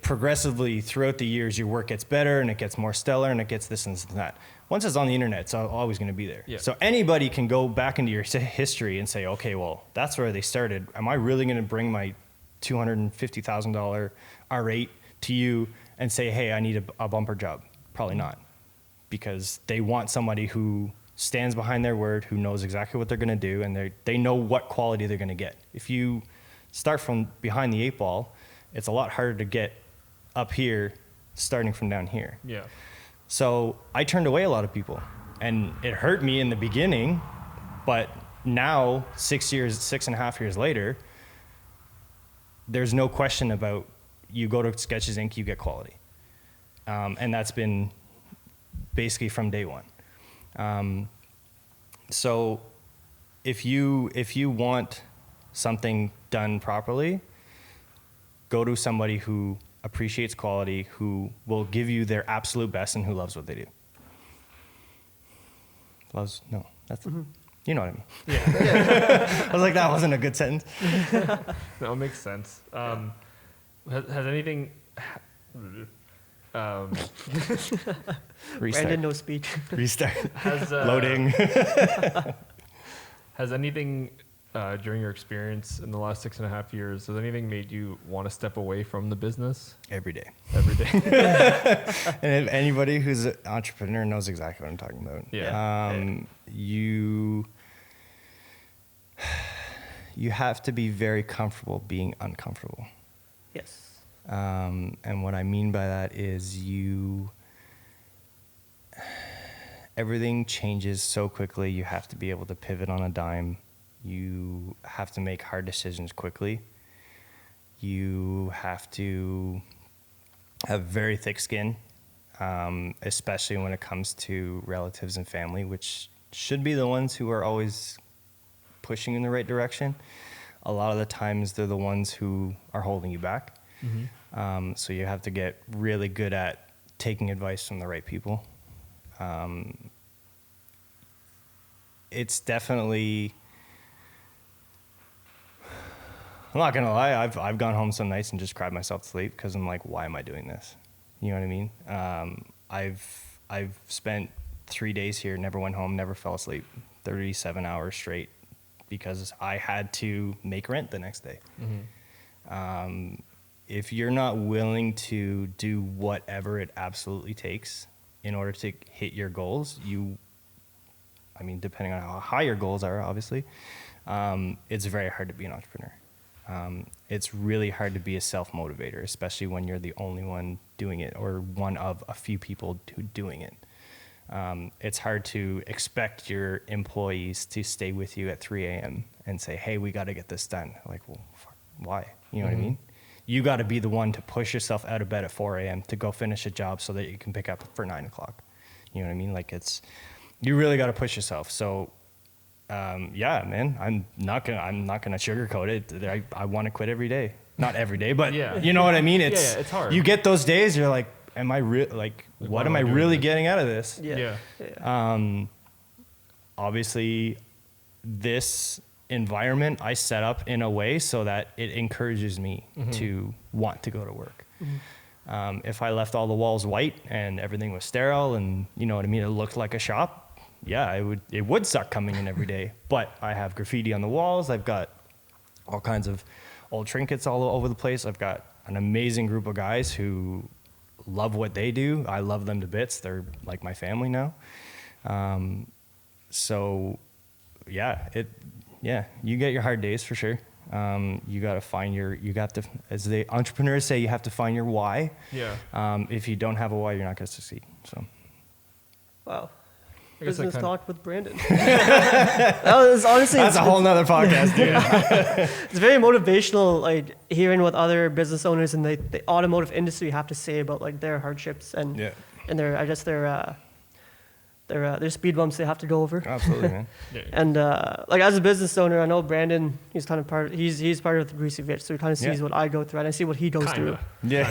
progressively throughout the years your work gets better and it gets more stellar and it gets this and this and that, once it's on the internet, it's always going to be there. Yeah. So anybody can go back into your history and say, okay, well, that's where they started. Am I really going to bring my $250,000 R8 to you and say, hey, I need a bumper job? Probably not, because they want somebody who stands behind their word, who knows exactly what they're going to do, and they know what quality they're going to get. If you start from behind the 8 ball, it's a lot harder to get up here starting from down here. Yeah. So I turned away a lot of people, and it hurt me in the beginning, but now 6.5 years later, there's no question about you go to Sketches Inc., you get quality. And that's been basically from day one. So if you want something done properly, go to somebody who appreciates quality, who will give you their absolute best, and who loves what they do. Loves, no, that's, you know what I mean. Yeah. I was like, that wasn't a good sentence. No, it makes sense. Has anything... Restart. Brandon, no speech. Restart. Has, Loading. Has anything during your experience in the last 6.5 years, has anything made you want to step away from the business? Every day. Every day. And if anybody who's an entrepreneur knows exactly what I'm talking about. Yeah. You have to be very comfortable being uncomfortable. Yes. And what I mean by that is everything changes so quickly. You have to be able to pivot on a dime. You have to make hard decisions quickly. You have to have very thick skin, especially when it comes to relatives and family, which should be the ones who are always pushing in the right direction. A lot of the times they're the ones who are holding you back. So you have to get really good at taking advice from the right people. It's definitely, I'm not gonna lie, I've gone home some nights and just cried myself to sleep because I'm like, why am I doing this? You know what I mean? I've spent 3 days here, never went home, never fell asleep, 37 hours straight because I had to make rent the next day. If you're not willing to do whatever it absolutely takes in order to hit your goals, depending on how high your goals are, obviously, it's very hard to be an entrepreneur. It's really hard to be a self-motivator, especially when you're the only one doing it or one of a few people doing it. It's hard to expect your employees to stay with you at 3 a.m. and say, hey, we got to get this done. Like, well, fuck, why? You know what I mean? You got to be the one to push yourself out of bed at 4 a.m. to go finish a job so that you can pick up for 9 o'clock. You know what I mean? Like you really got to push yourself. So, yeah, man, I'm not gonna sugarcoat it. I want to quit every day. Not every day, but you know what I mean? It's hard. You get those days, you're like, am I what am I really getting out of this? Yeah. Obviously, this environment I set up in a way so that it encourages me to want to go to work. If I left all the walls white and everything was sterile and you know what I mean, it looked like a shop, yeah, it would suck coming in every day. But I have graffiti on the walls. I've got all kinds of old trinkets all over the place. I've got an amazing group of guys who love what they do. I love them to bits. They're like my family now. So yeah, you get your hard days for sure. You got to find as the entrepreneurs say, you have to find your why. Yeah. If you don't have a why, you're not going to succeed. So. Wow. I guess Business talk with Brandon. That was honestly, That's a whole nother podcast, dude. it's very motivational, like hearing what other business owners in the automotive industry have to say about like their hardships and their speed bumps they have to go over. Absolutely, man. And like as a business owner, I know Brandon. He's kind of he's part of the Greasy Bitch, so he kind of sees what I go through, and I see what he goes through. Yeah,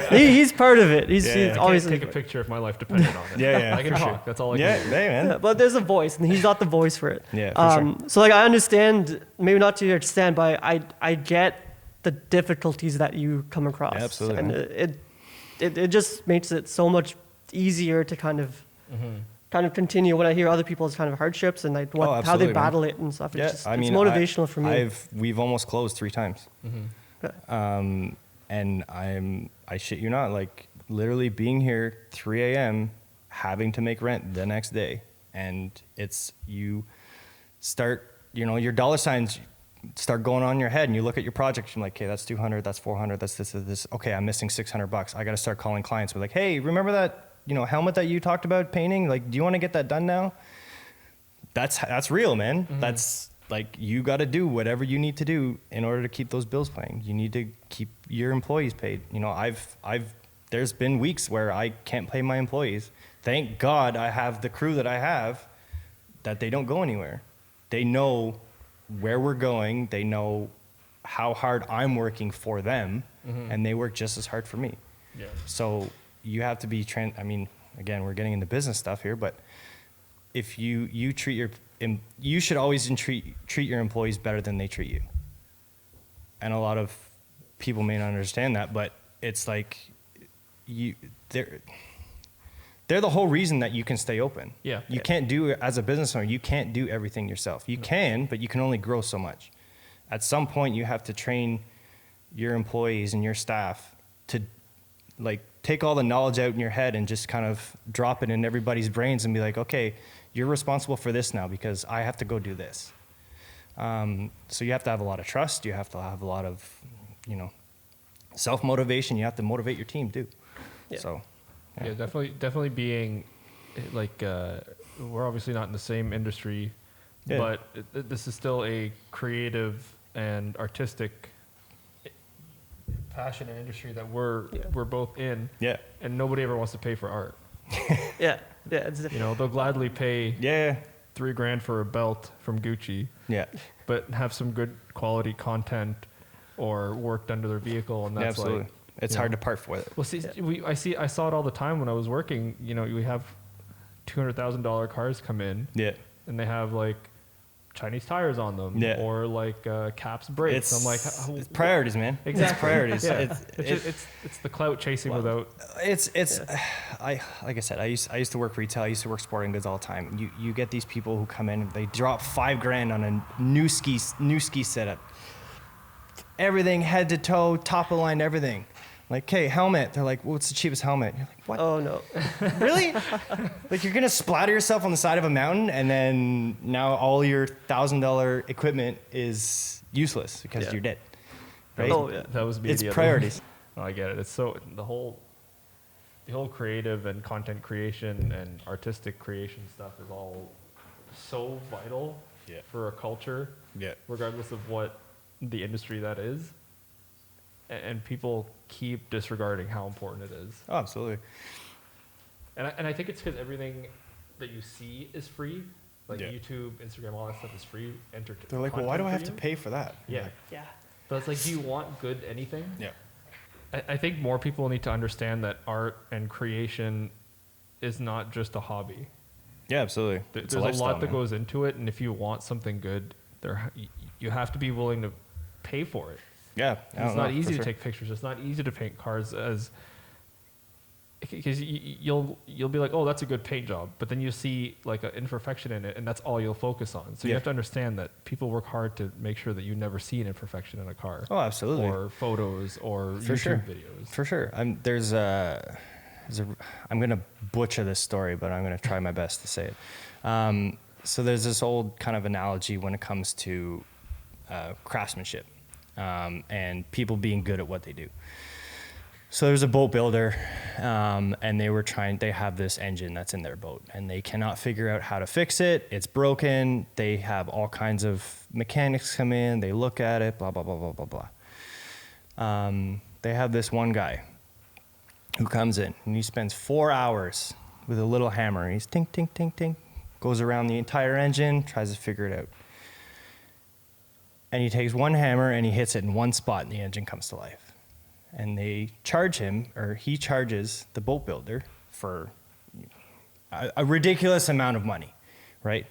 He's part of it. He's I always can't take a picture if my life depended on it. Yeah, I can for talk. sure. That's all I can do. Hey, man. Yeah, but there's a voice, and he's got the voice for it. Yeah, for sure. So like I understand, maybe not to your extent, but I get the difficulties that you come across. Yeah, absolutely, and man. it just makes it so much easier to kind of continue when I hear other people's kind of hardships and like how they battle it and stuff. It's Yeah, it's motivational for me. We've almost closed 3 times. And I shit you not, like literally being here 3 a.m., having to make rent the next day. And you start, your dollar signs start going on in your head and you look at your project, you're like, okay, that's 200, that's 400, that's this. Okay, I'm missing $600. I got to start calling clients. We're like, hey, remember that, helmet that you talked about painting? Like, do you want to get that done now? That's real, man. That's like, you got to do whatever you need to do in order to keep those bills paying. You need to keep your employees paid. There's been weeks where I can't pay my employees. Thank God I have the crew that I have that they don't go anywhere. They know where we're going. They know how hard I'm working for them, and they work just as hard for me. Yeah. So you have to be I mean, again, we're getting into business stuff here, but if you treat you should always treat your employees better than they treat you. And a lot of people may not understand that, but it's like they're the whole reason that you can stay open. Yeah. You can't do, as a business owner, you can't do everything yourself. You can, but you can only grow so much. At some point, you have to train your employees and your staff to like take all the knowledge out in your head and just kind of drop it in everybody's brains and be like, okay, you're responsible for this now because I have to go do this. So you have to have a lot of trust. You have to have a lot of, self-motivation. You have to motivate your team too. Yeah. So, Yeah, definitely being like we're obviously not in the same industry, Yeah. but this is still a creative and artistic passion and industry that we're both in. Yeah. And nobody ever wants to pay for art. Yeah, it's different. They'll gladly pay Yeah. $3,000 for a belt from Gucci, Yeah. but have some good quality content or worked under their vehicle, and Yeah, that's absolutely. like It's hard to part with it. Well, see, I saw it all the time when I was working. We have $200,000 cars come in, Yeah. and they have like Chinese tires on them, Yeah. or like caps brakes. I'm like, It's priorities, man. Exactly. It's priorities. Yeah. It's the clout chasing without. Like I said, I used to work retail. I used to work sporting goods all the time. You get these people who come in, they drop $5,000 on a new ski setup. Everything head to toe, top of the line, everything. Like, hey, helmet. They're like, what's the cheapest helmet? You're like, what? Oh no. Really? Like, you're gonna splatter yourself on the side of a mountain, and then now all your $1,000 equipment is useless because you're dead. Right? Oh yeah. That was It's priorities. Oh, I get it. It's so the whole creative and content creation and artistic creation stuff is all so vital for a culture. Yeah. Regardless of what the industry that is. And people keep disregarding how important it is. Oh, absolutely. And I think it's because everything that you see is free. Like YouTube, Instagram, all that stuff is free. They're like, well, why do I have to pay for that? Yeah. Yeah. But it's like, do you want good anything? Yeah. I think more people need to understand that art and creation is not just a hobby. Yeah, absolutely. There's a lot that goes into it, and if you want something good, you have to be willing to pay for it. Yeah. It's not easy to take pictures. It's not easy to paint cars because you'll be like, oh, that's a good paint job, but then you see like an imperfection in it, and that's all you'll focus on. So you have to understand that people work hard to make sure that you never see an imperfection in a car. Oh, absolutely. Or photos or YouTube videos. For sure. I'm gonna butcher this story, but I'm gonna try my best to say it. So there's this old kind of analogy when it comes to craftsmanship and people being good at what they do. So there's a boat builder, and they have this engine that's in their boat, and they cannot figure out how to fix it. It's broken. They have all kinds of mechanics come in. They look at it, blah, blah, blah, blah, blah, blah. They have this one guy who comes in, and he spends 4 hours with a little hammer. He's tink, tink, tink, tink, goes around the entire engine, tries to figure it out. And he takes one hammer, and he hits it in one spot, and the engine comes to life. And they charge him, or he charges the boat builder for a ridiculous amount of money, right?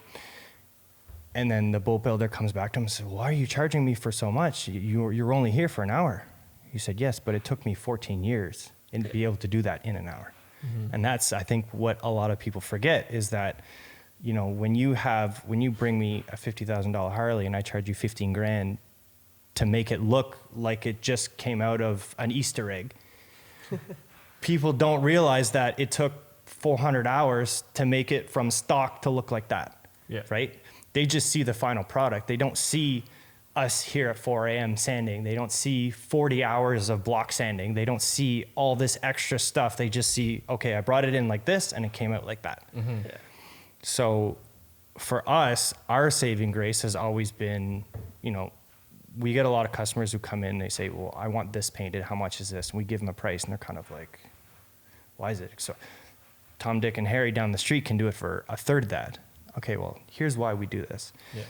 And then the boat builder comes back to him and says, why are you charging me for so much? You're only here for an hour. He said, yes, but it took me 14 years to be able to do that in an hour. Mm-hmm. And that's, I think, what a lot of people forget is that, when you bring me a $50,000 Harley and I charge you $15,000 to make it look like it just came out of an Easter egg. People don't realize that it took 400 hours to make it from stock to look like that, right? They just see the final product. They don't see us here at 4 a.m. sanding. They don't see 40 hours of block sanding. They don't see all this extra stuff. They just see, okay, I brought it in like this and it came out like that. Mm-hmm. Yeah. So for us, our saving grace has always been, we get a lot of customers who come in, they say, well, I want this painted, how much is this? And we give them a price, and they're kind of like, why is it? So Tom, Dick, and Harry down the street can do it for a third of that. Okay, well, here's why we do this. Yeah.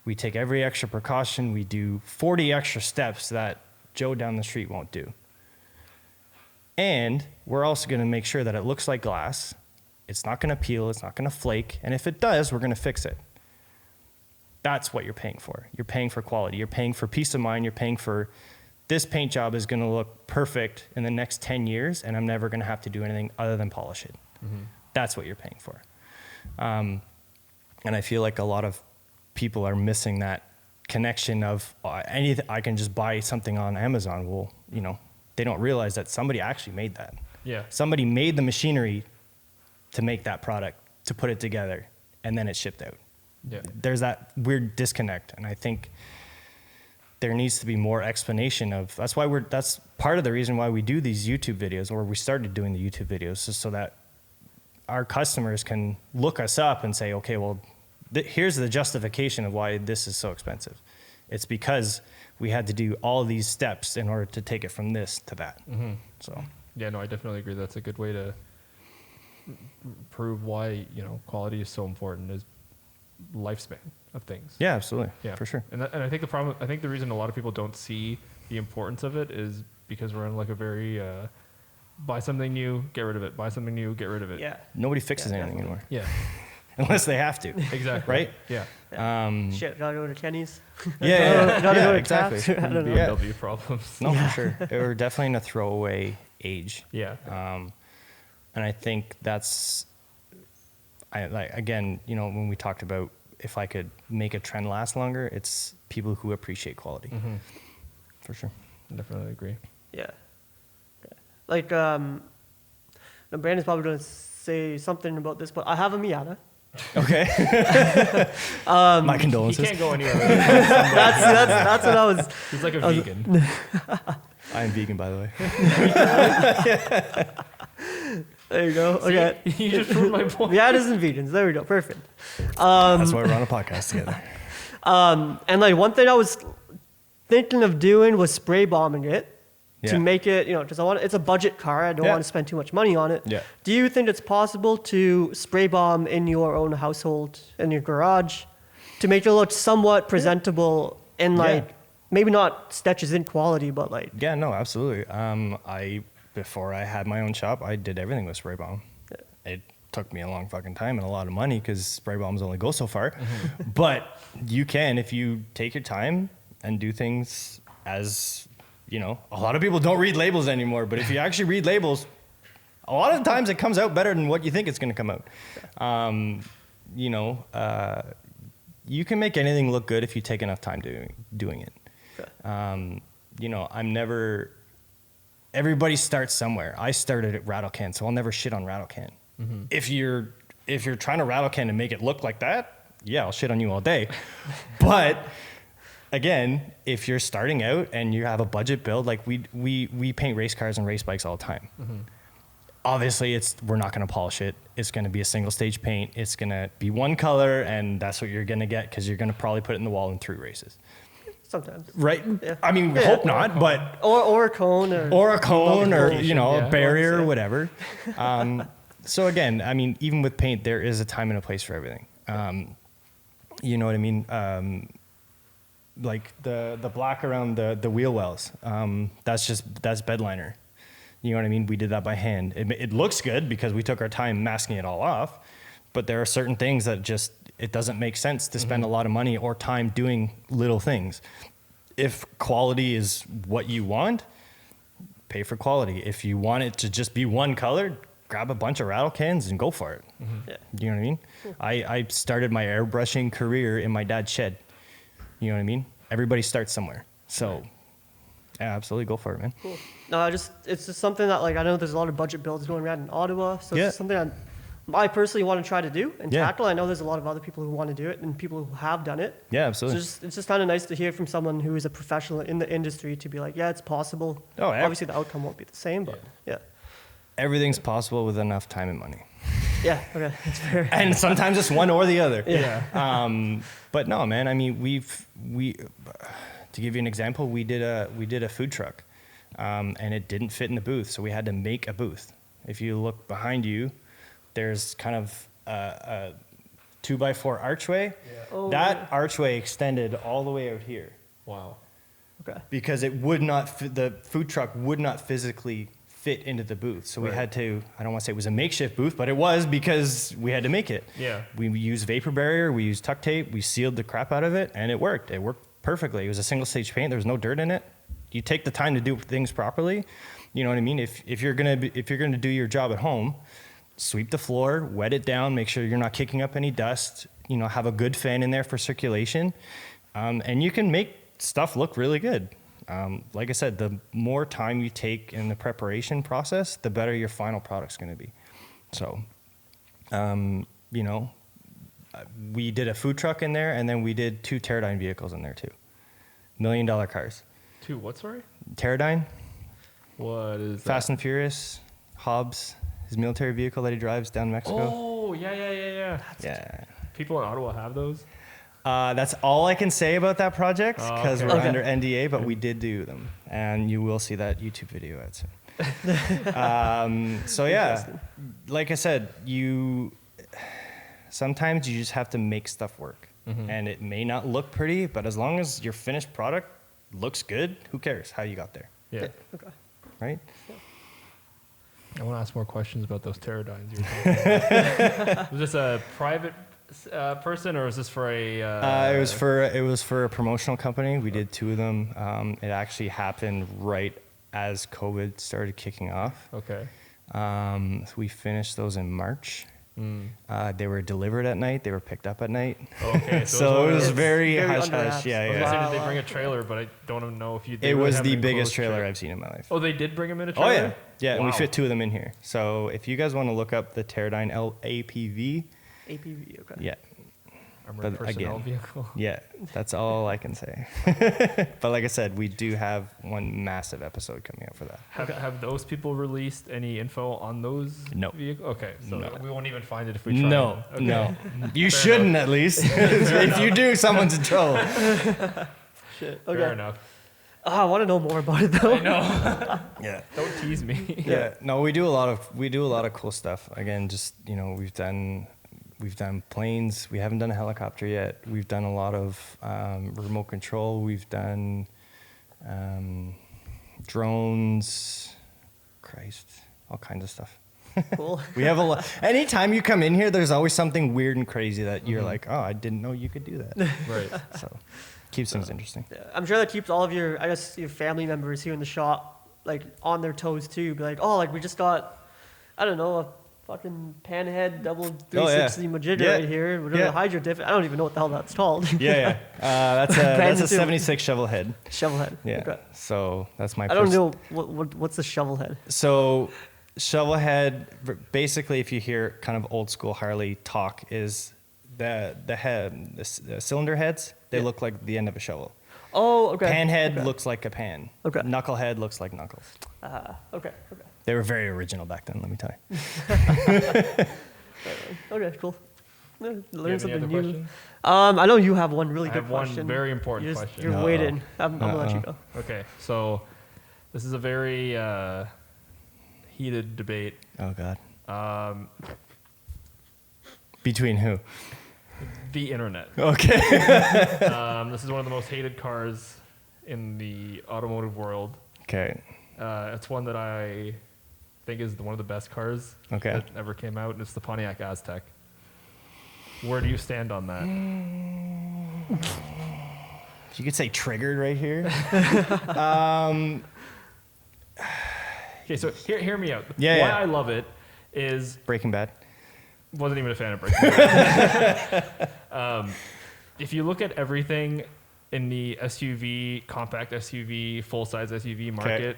We take every extra precaution. We do 40 extra steps that Joe down the street won't do. And we're also going to make sure that it looks like glass. It's not going to peel. It's not going to flake. And if it does, we're going to fix it. That's what you're paying for. You're paying for quality. You're paying for peace of mind. You're paying for this paint job is going to look perfect in the next 10 years, and I'm never going to have to do anything other than polish it. That's what you're paying for. And I feel like a lot of people are missing that connection of anything. I can just buy something on Amazon. Well, you know, they don't realize that somebody actually made that. Yeah. Somebody made the machinery to make that product, to put it together, and then it's shipped out. Yeah. There's that weird disconnect, and I think there needs to be more explanation of. That's part of the reason why we do these YouTube videos, or we started doing the YouTube videos, is so that our customers can look us up and say, okay, well, here's the justification of why this is so expensive. It's because we had to do all of these steps in order to take it from this to that. So Yeah, no, I definitely agree. That's a good way to prove why, you know, quality is so important, is lifespan of things. yeah, absolutely, Yeah, for sure. And I think the reason a lot of people don't see the importance of it is because we're in like a very buy something new, get rid of it. Buy something new, get rid of it. Yeah. Nobody fixes Yeah, anything definitely. anymore, Yeah, unless they have to, exactly. right? Yeah. Shit, gotta go to Kenny's. Yeah, Gotta go to exactly. Taft. I don't know. Yeah. BMW problems. No, for sure. We're definitely in a throwaway age. Yeah. And I think that's, again, you know, when we talked about if I could make a trend last longer, it's people who appreciate quality. For sure. Definitely agree. Yeah. Like, now Brandon's probably going to say something about this, but I have a Miata. Okay. My He condolences. can't go anywhere. That's what I was. He's like a vegan. I am vegan, by the way. There you go. Okay. You just proved my point. Miatas and vegans. There we go. Perfect. That's why we're on a podcast together. And like one thing I was thinking of doing was spray bombing it Yeah. to make it, you know, because it's a budget car. I don't Yeah. want to spend too much money on it. Yeah. Do you think it's possible to spray bomb in your own household, in your garage, to make it look somewhat presentable and like maybe not sketches in quality, but like Yeah, no, absolutely. Before I had my own shop, I did everything with spray bomb. It took me a long fucking time and a lot of money because spray bombs only go so far. But you can, if you take your time and do things as, you know, a lot of people don't read labels anymore, but if you actually read labels, a lot of the times it comes out better than what you think it's going to come out. You know, you can make anything look good if you take enough time doing it. You know, everybody starts somewhere. I started at Rattle Can, so I'll never shit on Rattle Can. If you're trying to Rattle Can and make it look like that, yeah, I'll shit on you all day. But again, if you're starting out and you have a budget build, like we paint race cars and race bikes all the time. Obviously, we're not going to polish it. It's going to be a single stage paint. It's going to be one color, and that's what you're going to get because you're going to probably put it in the wall in 3 races. sometimes. Right? Yeah. I mean, we Yeah. hope not, but Or a cone or a cone or, you know, Yeah. a barrier or Yeah. whatever. So again, I mean, even with paint, there is a time and a place for everything. You know what I mean? Like the black around the wheel wells, that's bed liner. You know what I mean? We did that by hand. It looks good because we took our time masking it all off, but there are certain things that just, it doesn't make sense to spend a lot of money or time doing little things. If quality is what you want, pay for quality. If you want it to just be one color, grab a bunch of rattle cans and go for it. Yeah. You know what I mean? I started my airbrushing career in my dad's shed. You know what I mean? Everybody starts somewhere. So, yeah, absolutely go for it, man. Cool. No, it's just something that, like, I know there's a lot of budget builds going around in Ottawa, so Yeah. it's something I personally want to try to do and Yeah. tackle. I know there's a lot of other people who want to do it and people who have done it. Yeah, So absolutely. it's just kind of nice to hear from someone who is a professional in the industry to be like, yeah, it's possible. Oh, yeah. Obviously, the outcome won't be the same, but yeah. Everything's possible with enough time and money. Yeah, okay, that's fair. And sometimes it's one or the other. Yeah. But no, man. I mean, to give you an example, we did a food truck, and it didn't fit in the booth, so we had to make a booth. If you look behind you, there's kind of 2x4 archway. Oh, That archway extended all the way out here Wow. Okay. because it would not the food truck would not physically fit into the booth. So we Right. had to, I don't want to say it was a makeshift booth, but it was because we had to make it. Yeah. We used vapor barrier, we used tuck tape, we sealed the crap out of it, and it worked. It worked perfectly. It was a single stage paint. There was no dirt in it. You take the time to do things properly. You know what I mean? If you're gonna do your job at home, sweep the floor, wet it down, make sure you're not kicking up any dust. You know, have a good fan in there for circulation, and you can make stuff look really good. Like I said, the more time you take in the preparation process, the better your final product's going to be. So, you know, we did a food truck in there, and then we did 2 Teradyne vehicles in there too. $1 million cars. 2 what, sorry? Teradyne, What is Fast that? and Furious, Hobbs, his military vehicle that he drives down Mexico. Oh, yeah. Yeah. People in Ottawa have those? That's all I can say about that project Oh, because okay. we're Okay. under NDA, but we did do them, and you will see that YouTube video out soon. So yeah, Interesting. like I said, sometimes you just have to make stuff work, and it may not look pretty, but as long as your finished product looks good, who cares how you got there, Yeah. Okay. right? I want to ask more questions about those Teradynes you were talking about. Was this a private person, or was this for a... It was for a promotional company. We did 2 of them. It actually happened right as COVID started kicking off. Okay. So we finished those in March. They were delivered at night. They were picked up at night. Okay. So it was very very hush under hush. wraps. Yeah, I was yeah. gonna say, Wow. did they bring a trailer? But I don't know if you. they It really was have the an biggest enclosed trailer I've seen in my life. Oh, they did bring him in a Oh trailer? yeah, yeah. And we Wow. fit 2 of them in here. So if you guys want to look up the Teradyne LAPV, APV. Okay. yeah, Armored But personnel again- vehicle. yeah, that's all I can say. But like I said, we do have one massive episode coming out for that. Have those people released any info on those No. vehicles? Okay, so No. we won't even find it if we try. No, Okay. no, you Fair shouldn't at least. If you do, someone's in trouble. Shit. Fair Okay. enough. I want to know more about it though. I know. Yeah. Don't tease me. Yeah, no, we do a lot of cool stuff. Again, just we've done planes. We haven't done a helicopter yet. We've done a lot of remote control. We've done drones. Christ, all kinds of stuff. Cool. We have a lot. Anytime you come in here, there's always something weird and crazy that you're like, oh, I didn't know you could do that. Right. So keeps things interesting. Yeah, I'm sure that keeps all of your, I guess, your family members here in the shop, like, on their toes too. Be like, oh, like, we just got, I don't know, a fucking panhead double 360 Majigger Yeah. right here. Whatever Yeah. the hydro diff. I don't even know what the hell that's called. Yeah. That's a Brandon too. 76 shovel head. Shovelhead. Yeah. Okay. So that's my. I don't know what's the shovelhead. So shovelhead, basically, if you hear kind of old school Harley talk, is the cylinder heads. They Yeah. look like the end of a shovel. Oh, okay. Panhead okay. looks like a pan. Okay. Knucklehead looks like knuckles. Okay. They were very original back then. Let me tell you. Okay, cool. Yeah, Do you learn have any something other new. questions? I know you have one really I good have one question. very important You're question. You're Uh-oh. waiting. I'm gonna let you go. Okay, so this is a very heated debate. Oh God. Um, Between who? the internet. Okay. This is one of the most hated cars in the automotive world. Okay. It's one that I think is one of the best cars Okay. that ever came out, and it's the Pontiac Aztek. Where do you stand on that? You could say triggered right here. Okay, so hear me out. Yeah, Why yeah. I love it is Breaking Bad. wasn't even a fan of Breaking Bad. If you look at everything in the SUV, compact SUV, full-size SUV market,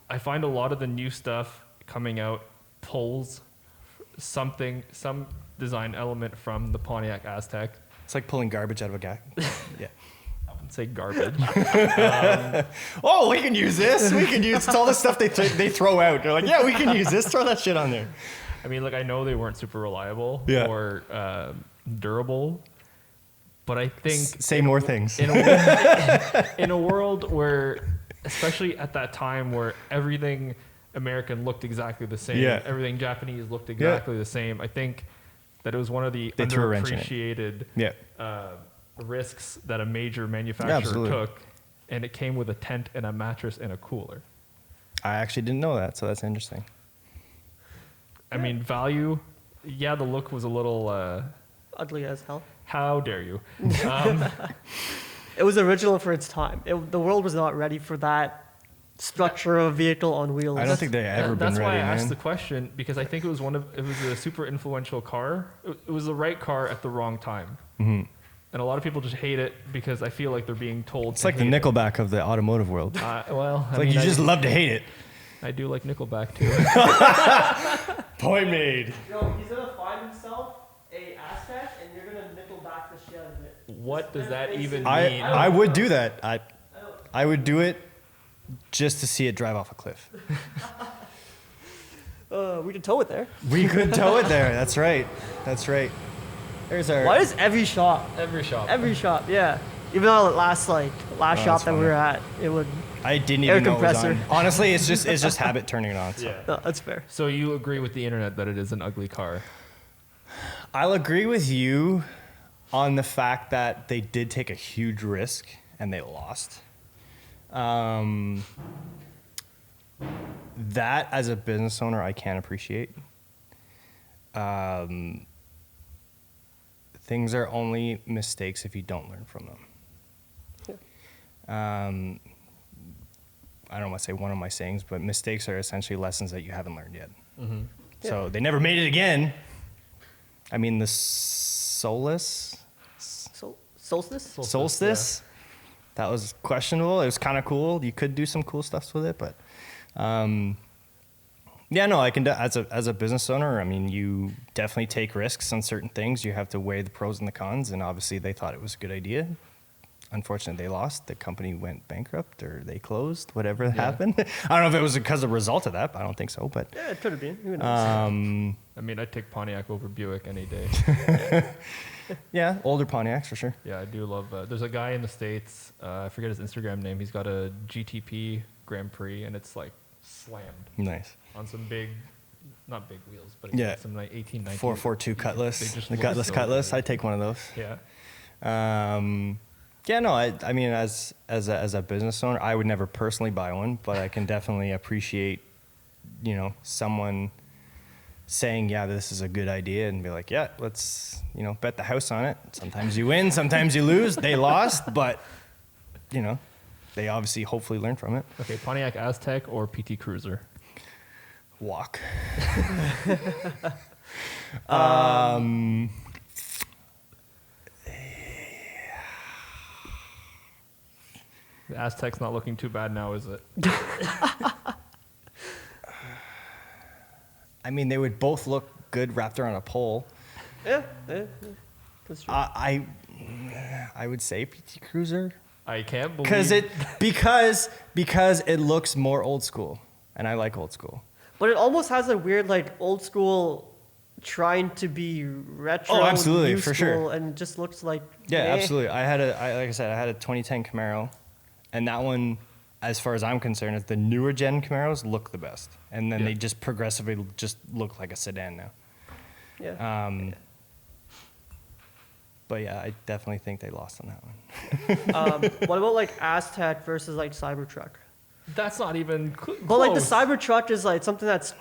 I find a lot of the new stuff coming out pulls some design element from the Pontiac Aztek. It's like pulling garbage out of a guy. Yeah. I wouldn't say garbage. Oh, we can use this. We can use. It's all the stuff they throw out. They're like, yeah, we can use this. Throw that shit on there. I mean, like, I know they weren't super reliable Yeah. or durable, but I think Say more things. in a world where, especially at that time where everything American looked exactly the same, Yeah. everything Japanese looked exactly the same, I think that it was one of the They threw a wrench in it. underappreciated Yeah. risks that a major manufacturer absolutely. took, and it came with a tent and a mattress and a cooler. I actually didn't know that, so that's interesting. I mean, value. Yeah, the look was a little. Ugly as hell. How dare you? It was original for its time. The world was not ready for that structure of vehicle on wheels. I don't think they ever been That's why ready, I asked man. the question, because I think it was a super influential car. It was the right car at the wrong time. Mm-hmm. And a lot of people just hate it because I feel like they're being told. It's like the Nickelback of the automotive world. Well, It's like you just love to hate it. I do like Nickelback too. Point made. Yo, he's gonna find himself a Aztec, and you're gonna nickel back the shit out of it. What does that even mean? I would do that. I would do it just to see it drive off a cliff. We could tow it there. We could tow it there. That's right. That's right. There's our. Why does every shop, Every shop. yeah, even though the last shop that's that we were at, it would. I didn't air even know it was compressor. on. Honestly, it's just habit turning it on. So. Yeah. No, that's fair. So you agree with the internet that it is an ugly car? I'll agree with you on the fact that they did take a huge risk and they lost. That as a business owner, I can't appreciate. Things are only mistakes if you don't learn from them. I don't want to say one of my sayings, but mistakes are essentially lessons that you haven't learned yet. Mm-hmm. So they never made it again. I mean, the Solstice, Solstice? that was questionable. It was kind of cool. You could do some cool stuff with it, but yeah, no, I can. As a business owner, I mean, you definitely take risks on certain things. You have to weigh the pros and the cons, and obviously, they thought it was a good idea. Unfortunately, they lost. The company went bankrupt, or they closed. Whatever happened. I don't know if it was because of a result of that. But I don't think so. But Yeah, it could have been. Who knows? I mean, I'd take Pontiac over Buick any day. yeah, older Pontiacs for sure. Yeah, I do love. There's a guy in the States. I forget his Instagram name. He's got a GTP Grand Prix, and it's like slammed Nice. on some big, not big wheels, but Yeah. some like 18, 19. 442 Cutlass. They just The look Cutlass so Cutlass. good. I'd take one of those. Yeah. Yeah, no, I mean, as a business owner, I would never personally buy one, but I can definitely appreciate, someone saying, yeah, this is a good idea, and be like, yeah, let's, bet the house on it. Sometimes you win, sometimes you lose. They lost, but, they obviously hopefully learned from it. Okay, Pontiac Aztec or PT Cruiser? Walk. The Aztec's not looking too bad now, is it? I mean, they would both look good wrapped around a pole. Yeah. That's true. I would say PT Cruiser. I can't believe because it looks more old school, and I like old school. But it almost has a weird, like, old school trying to be retro. Oh, absolutely, new for school, sure. And it just looks like. Yeah, meh. absolutely. Like I said, I had a 2010 Camaro, and that one, as far as I'm concerned, is the newer gen Camaros look the best, and then Yeah. they just progressively just look like a sedan now. Yeah. But yeah, I definitely think they lost on that one. What about, like, Aztec versus, like, Cybertruck? that's not even But, like, the close. Cybertruck is, like, something that's.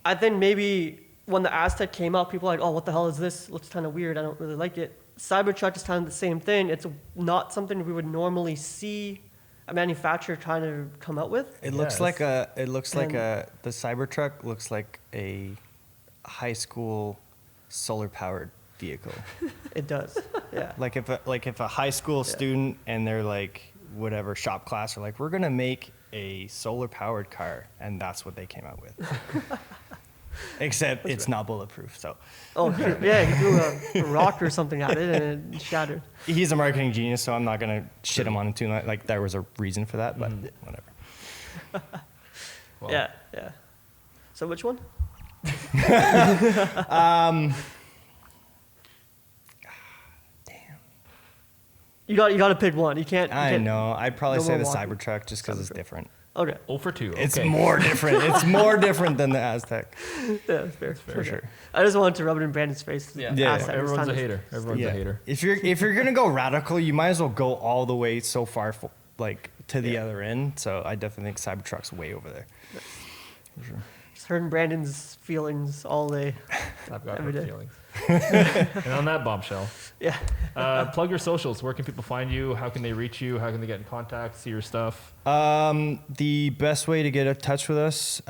I think maybe when the Aztec came out, people were like, oh, what the hell is this? Looks kind of weird. I don't really like it. Cybertruck is kind of the same thing. It's not something we would normally see a manufacturer trying to come out with. It looks like the Cybertruck looks like a high school solar powered vehicle. It does. Yeah. Like if a high school student and they're like whatever shop class are like, we're gonna make a solar powered car, and that's what they came out with. Except it's not bulletproof. So Oh, yeah. He threw a rock or something at it and it shattered. he's a marketing genius, so I'm not gonna shit him on it too much. Like there was a reason for that, but whatever. Well, Yeah. So which one? You got to pick one. You can't. I know. I'd probably no say more the walking. Cybertruck just because it's different. Okay. 0 for 2. It's Okay. more different. It's more different than the Aztec. Yeah, that's fair. For sure. I just wanted to rub it in Brandon's face. Yeah. Yeah. Ask that this Everyone's a time. hater. Everyone's a hater. If you're gonna go radical, you might as well go all the way so far, like to the other end. So I definitely think Cybertruck's way over there. For sure. Just hurting Brandon's feelings all day. I've got Every no day. feelings. And on that bombshell, Yeah. plug your socials. Where can people find you? How can they reach you? How can they get in contact, see your stuff? The best way to get in touch with us,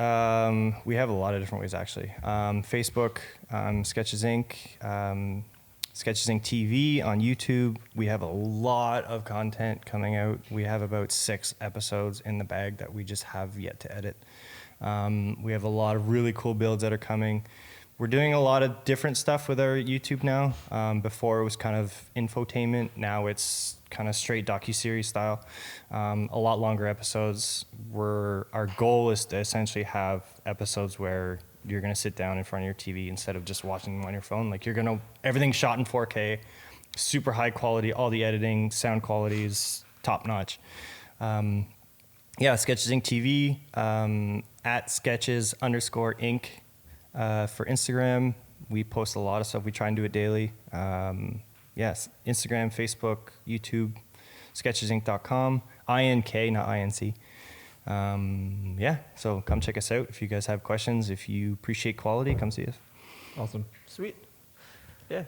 we have a lot of different ways actually. Facebook, Sketches Inc., Sketches Inc. TV on YouTube. We have a lot of content coming out. We have about 6 episodes in the bag that we just have yet to edit. We have a lot of really cool builds that are coming. We're doing a lot of different stuff with our YouTube now. Before it was kind of infotainment. Now it's kind of straight docuseries style. A lot longer episodes. Our goal is to essentially have episodes where you're going to sit down in front of your TV instead of just watching them on your phone. Like everything's shot in 4K, super high quality, all the editing, sound quality is top notch. Sketches Inc. TV, at Sketches_Inc. For Instagram, we post a lot of stuff. We try and do it daily. Yes, Instagram, Facebook, YouTube, sketchesinc.com, INK, not INC. So come check us out if you guys have questions. If you appreciate quality, come see us. Awesome. Sweet. Yeah.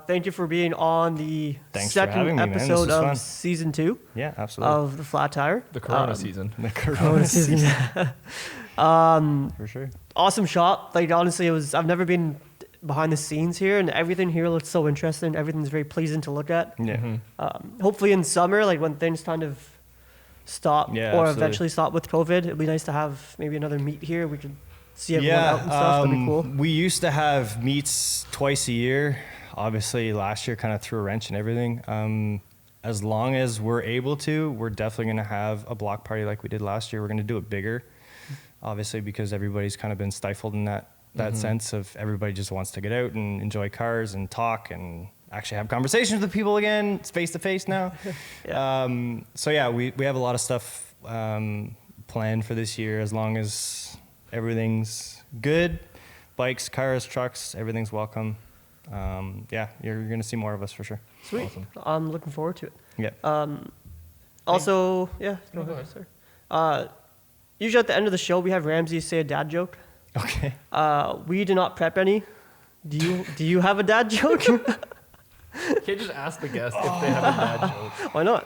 Thank you for being on the Thanks for having second me, man. This episode was of fun. season 2 Yeah, absolutely. of the Flat Tire. The Corona season. The Corona season. For sure. Awesome shot. Like honestly, I've never been behind the scenes here, and everything here looks so interesting. Everything's very pleasing to look at. Yeah. Hopefully in summer, like when things kind of stop Yeah, or absolutely. eventually stop with COVID, it'd be nice to have maybe another meet here. We could see everyone out and stuff. That'd be cool. We used to have meets twice a year. Obviously, last year kind of threw a wrench in everything. As long as we're able to, we're definitely going to have a block party like we did last year. We're going to do it bigger, obviously, because everybody's kind of been stifled in that sense of everybody just wants to get out and enjoy cars and talk and actually have conversations with people again. It's face to face now. We have a lot of stuff planned for this year. As long as everything's good, bikes, cars, trucks, everything's welcome. You're gonna see more of us for sure. Sweet. Awesome. I'm looking forward to it. Yeah. Also, yeah. No, go ahead. Sir. Usually at the end of the show, we have Ramsey say a dad joke. Okay. We did not prep any. Do you have a dad joke? You can't just ask the guest if they have a bad joke. Why not?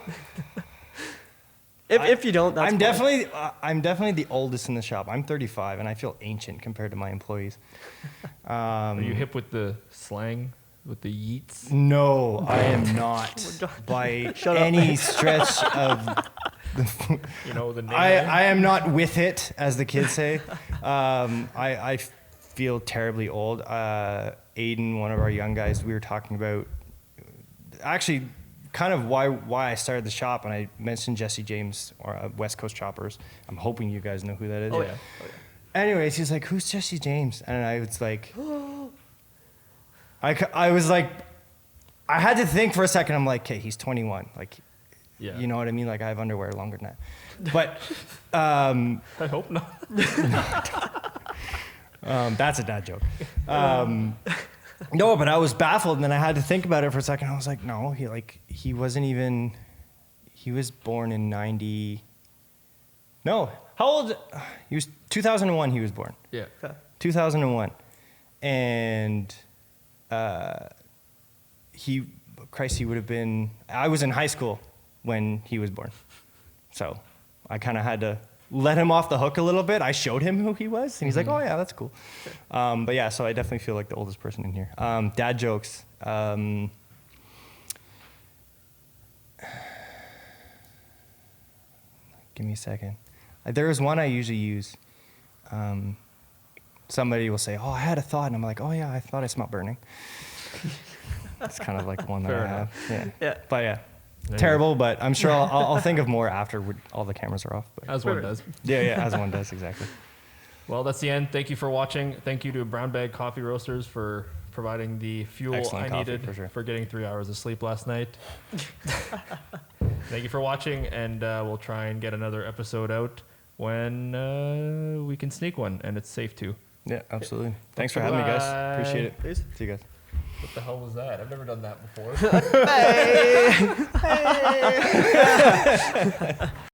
If you don't, that's I'm fine. I'm definitely the oldest in the shop. I'm 35 and I feel ancient compared to my employees. Are you hip with the slang, with the yeets? No, I am not by any stretch of. You know the name. I am not with it, as the kids say. I feel terribly old. Aiden, one of our young guys, we were talking about actually kind of why I started the shop, and I mentioned Jesse James or West Coast Choppers. I'm hoping you guys know who that is. Oh, yeah. Anyways, he's like, "Who's Jesse James?" And I was like, I was like, I had to think for a second. I'm like, okay, he's 21. Like, Yeah. you know what I mean? Like, I have underwear longer than that. But I hope not. that's a dad joke. No, but I was baffled, and then I had to think about it for a second. I was like, no, he wasn't even. He was born in 90. No, how old? He was 2001. He was born. Yeah. 2001, and he would have been. I was in high school when he was born, so I kind of had to let him off the hook a little bit. I showed him who he was, and he's like, "Oh yeah, that's cool." But yeah, so I definitely feel like the oldest person in here. Dad jokes. Give me a second. There is one I usually use. Somebody will say, "Oh, I had a thought," and I'm like, "Oh yeah, I thought I smelled burning." It's kind of like one that Fair I have. enough. Yeah. But yeah, There terrible. But I'm sure I'll think of more after all the cameras are off. But As one does. yeah, as one does exactly. Well, that's the end. Thank you for watching. Thank you to Brown Bag Coffee Roasters for providing the fuel Excellent I coffee, needed for sure. for getting 3 hours of sleep last night. Thank you for watching, and we'll try and get another episode out when we can sneak one, and it's safe too. Yeah, absolutely. Thanks for having me, guys. Appreciate it. Please. See you guys. What the hell was that? I've never done that before. Bye.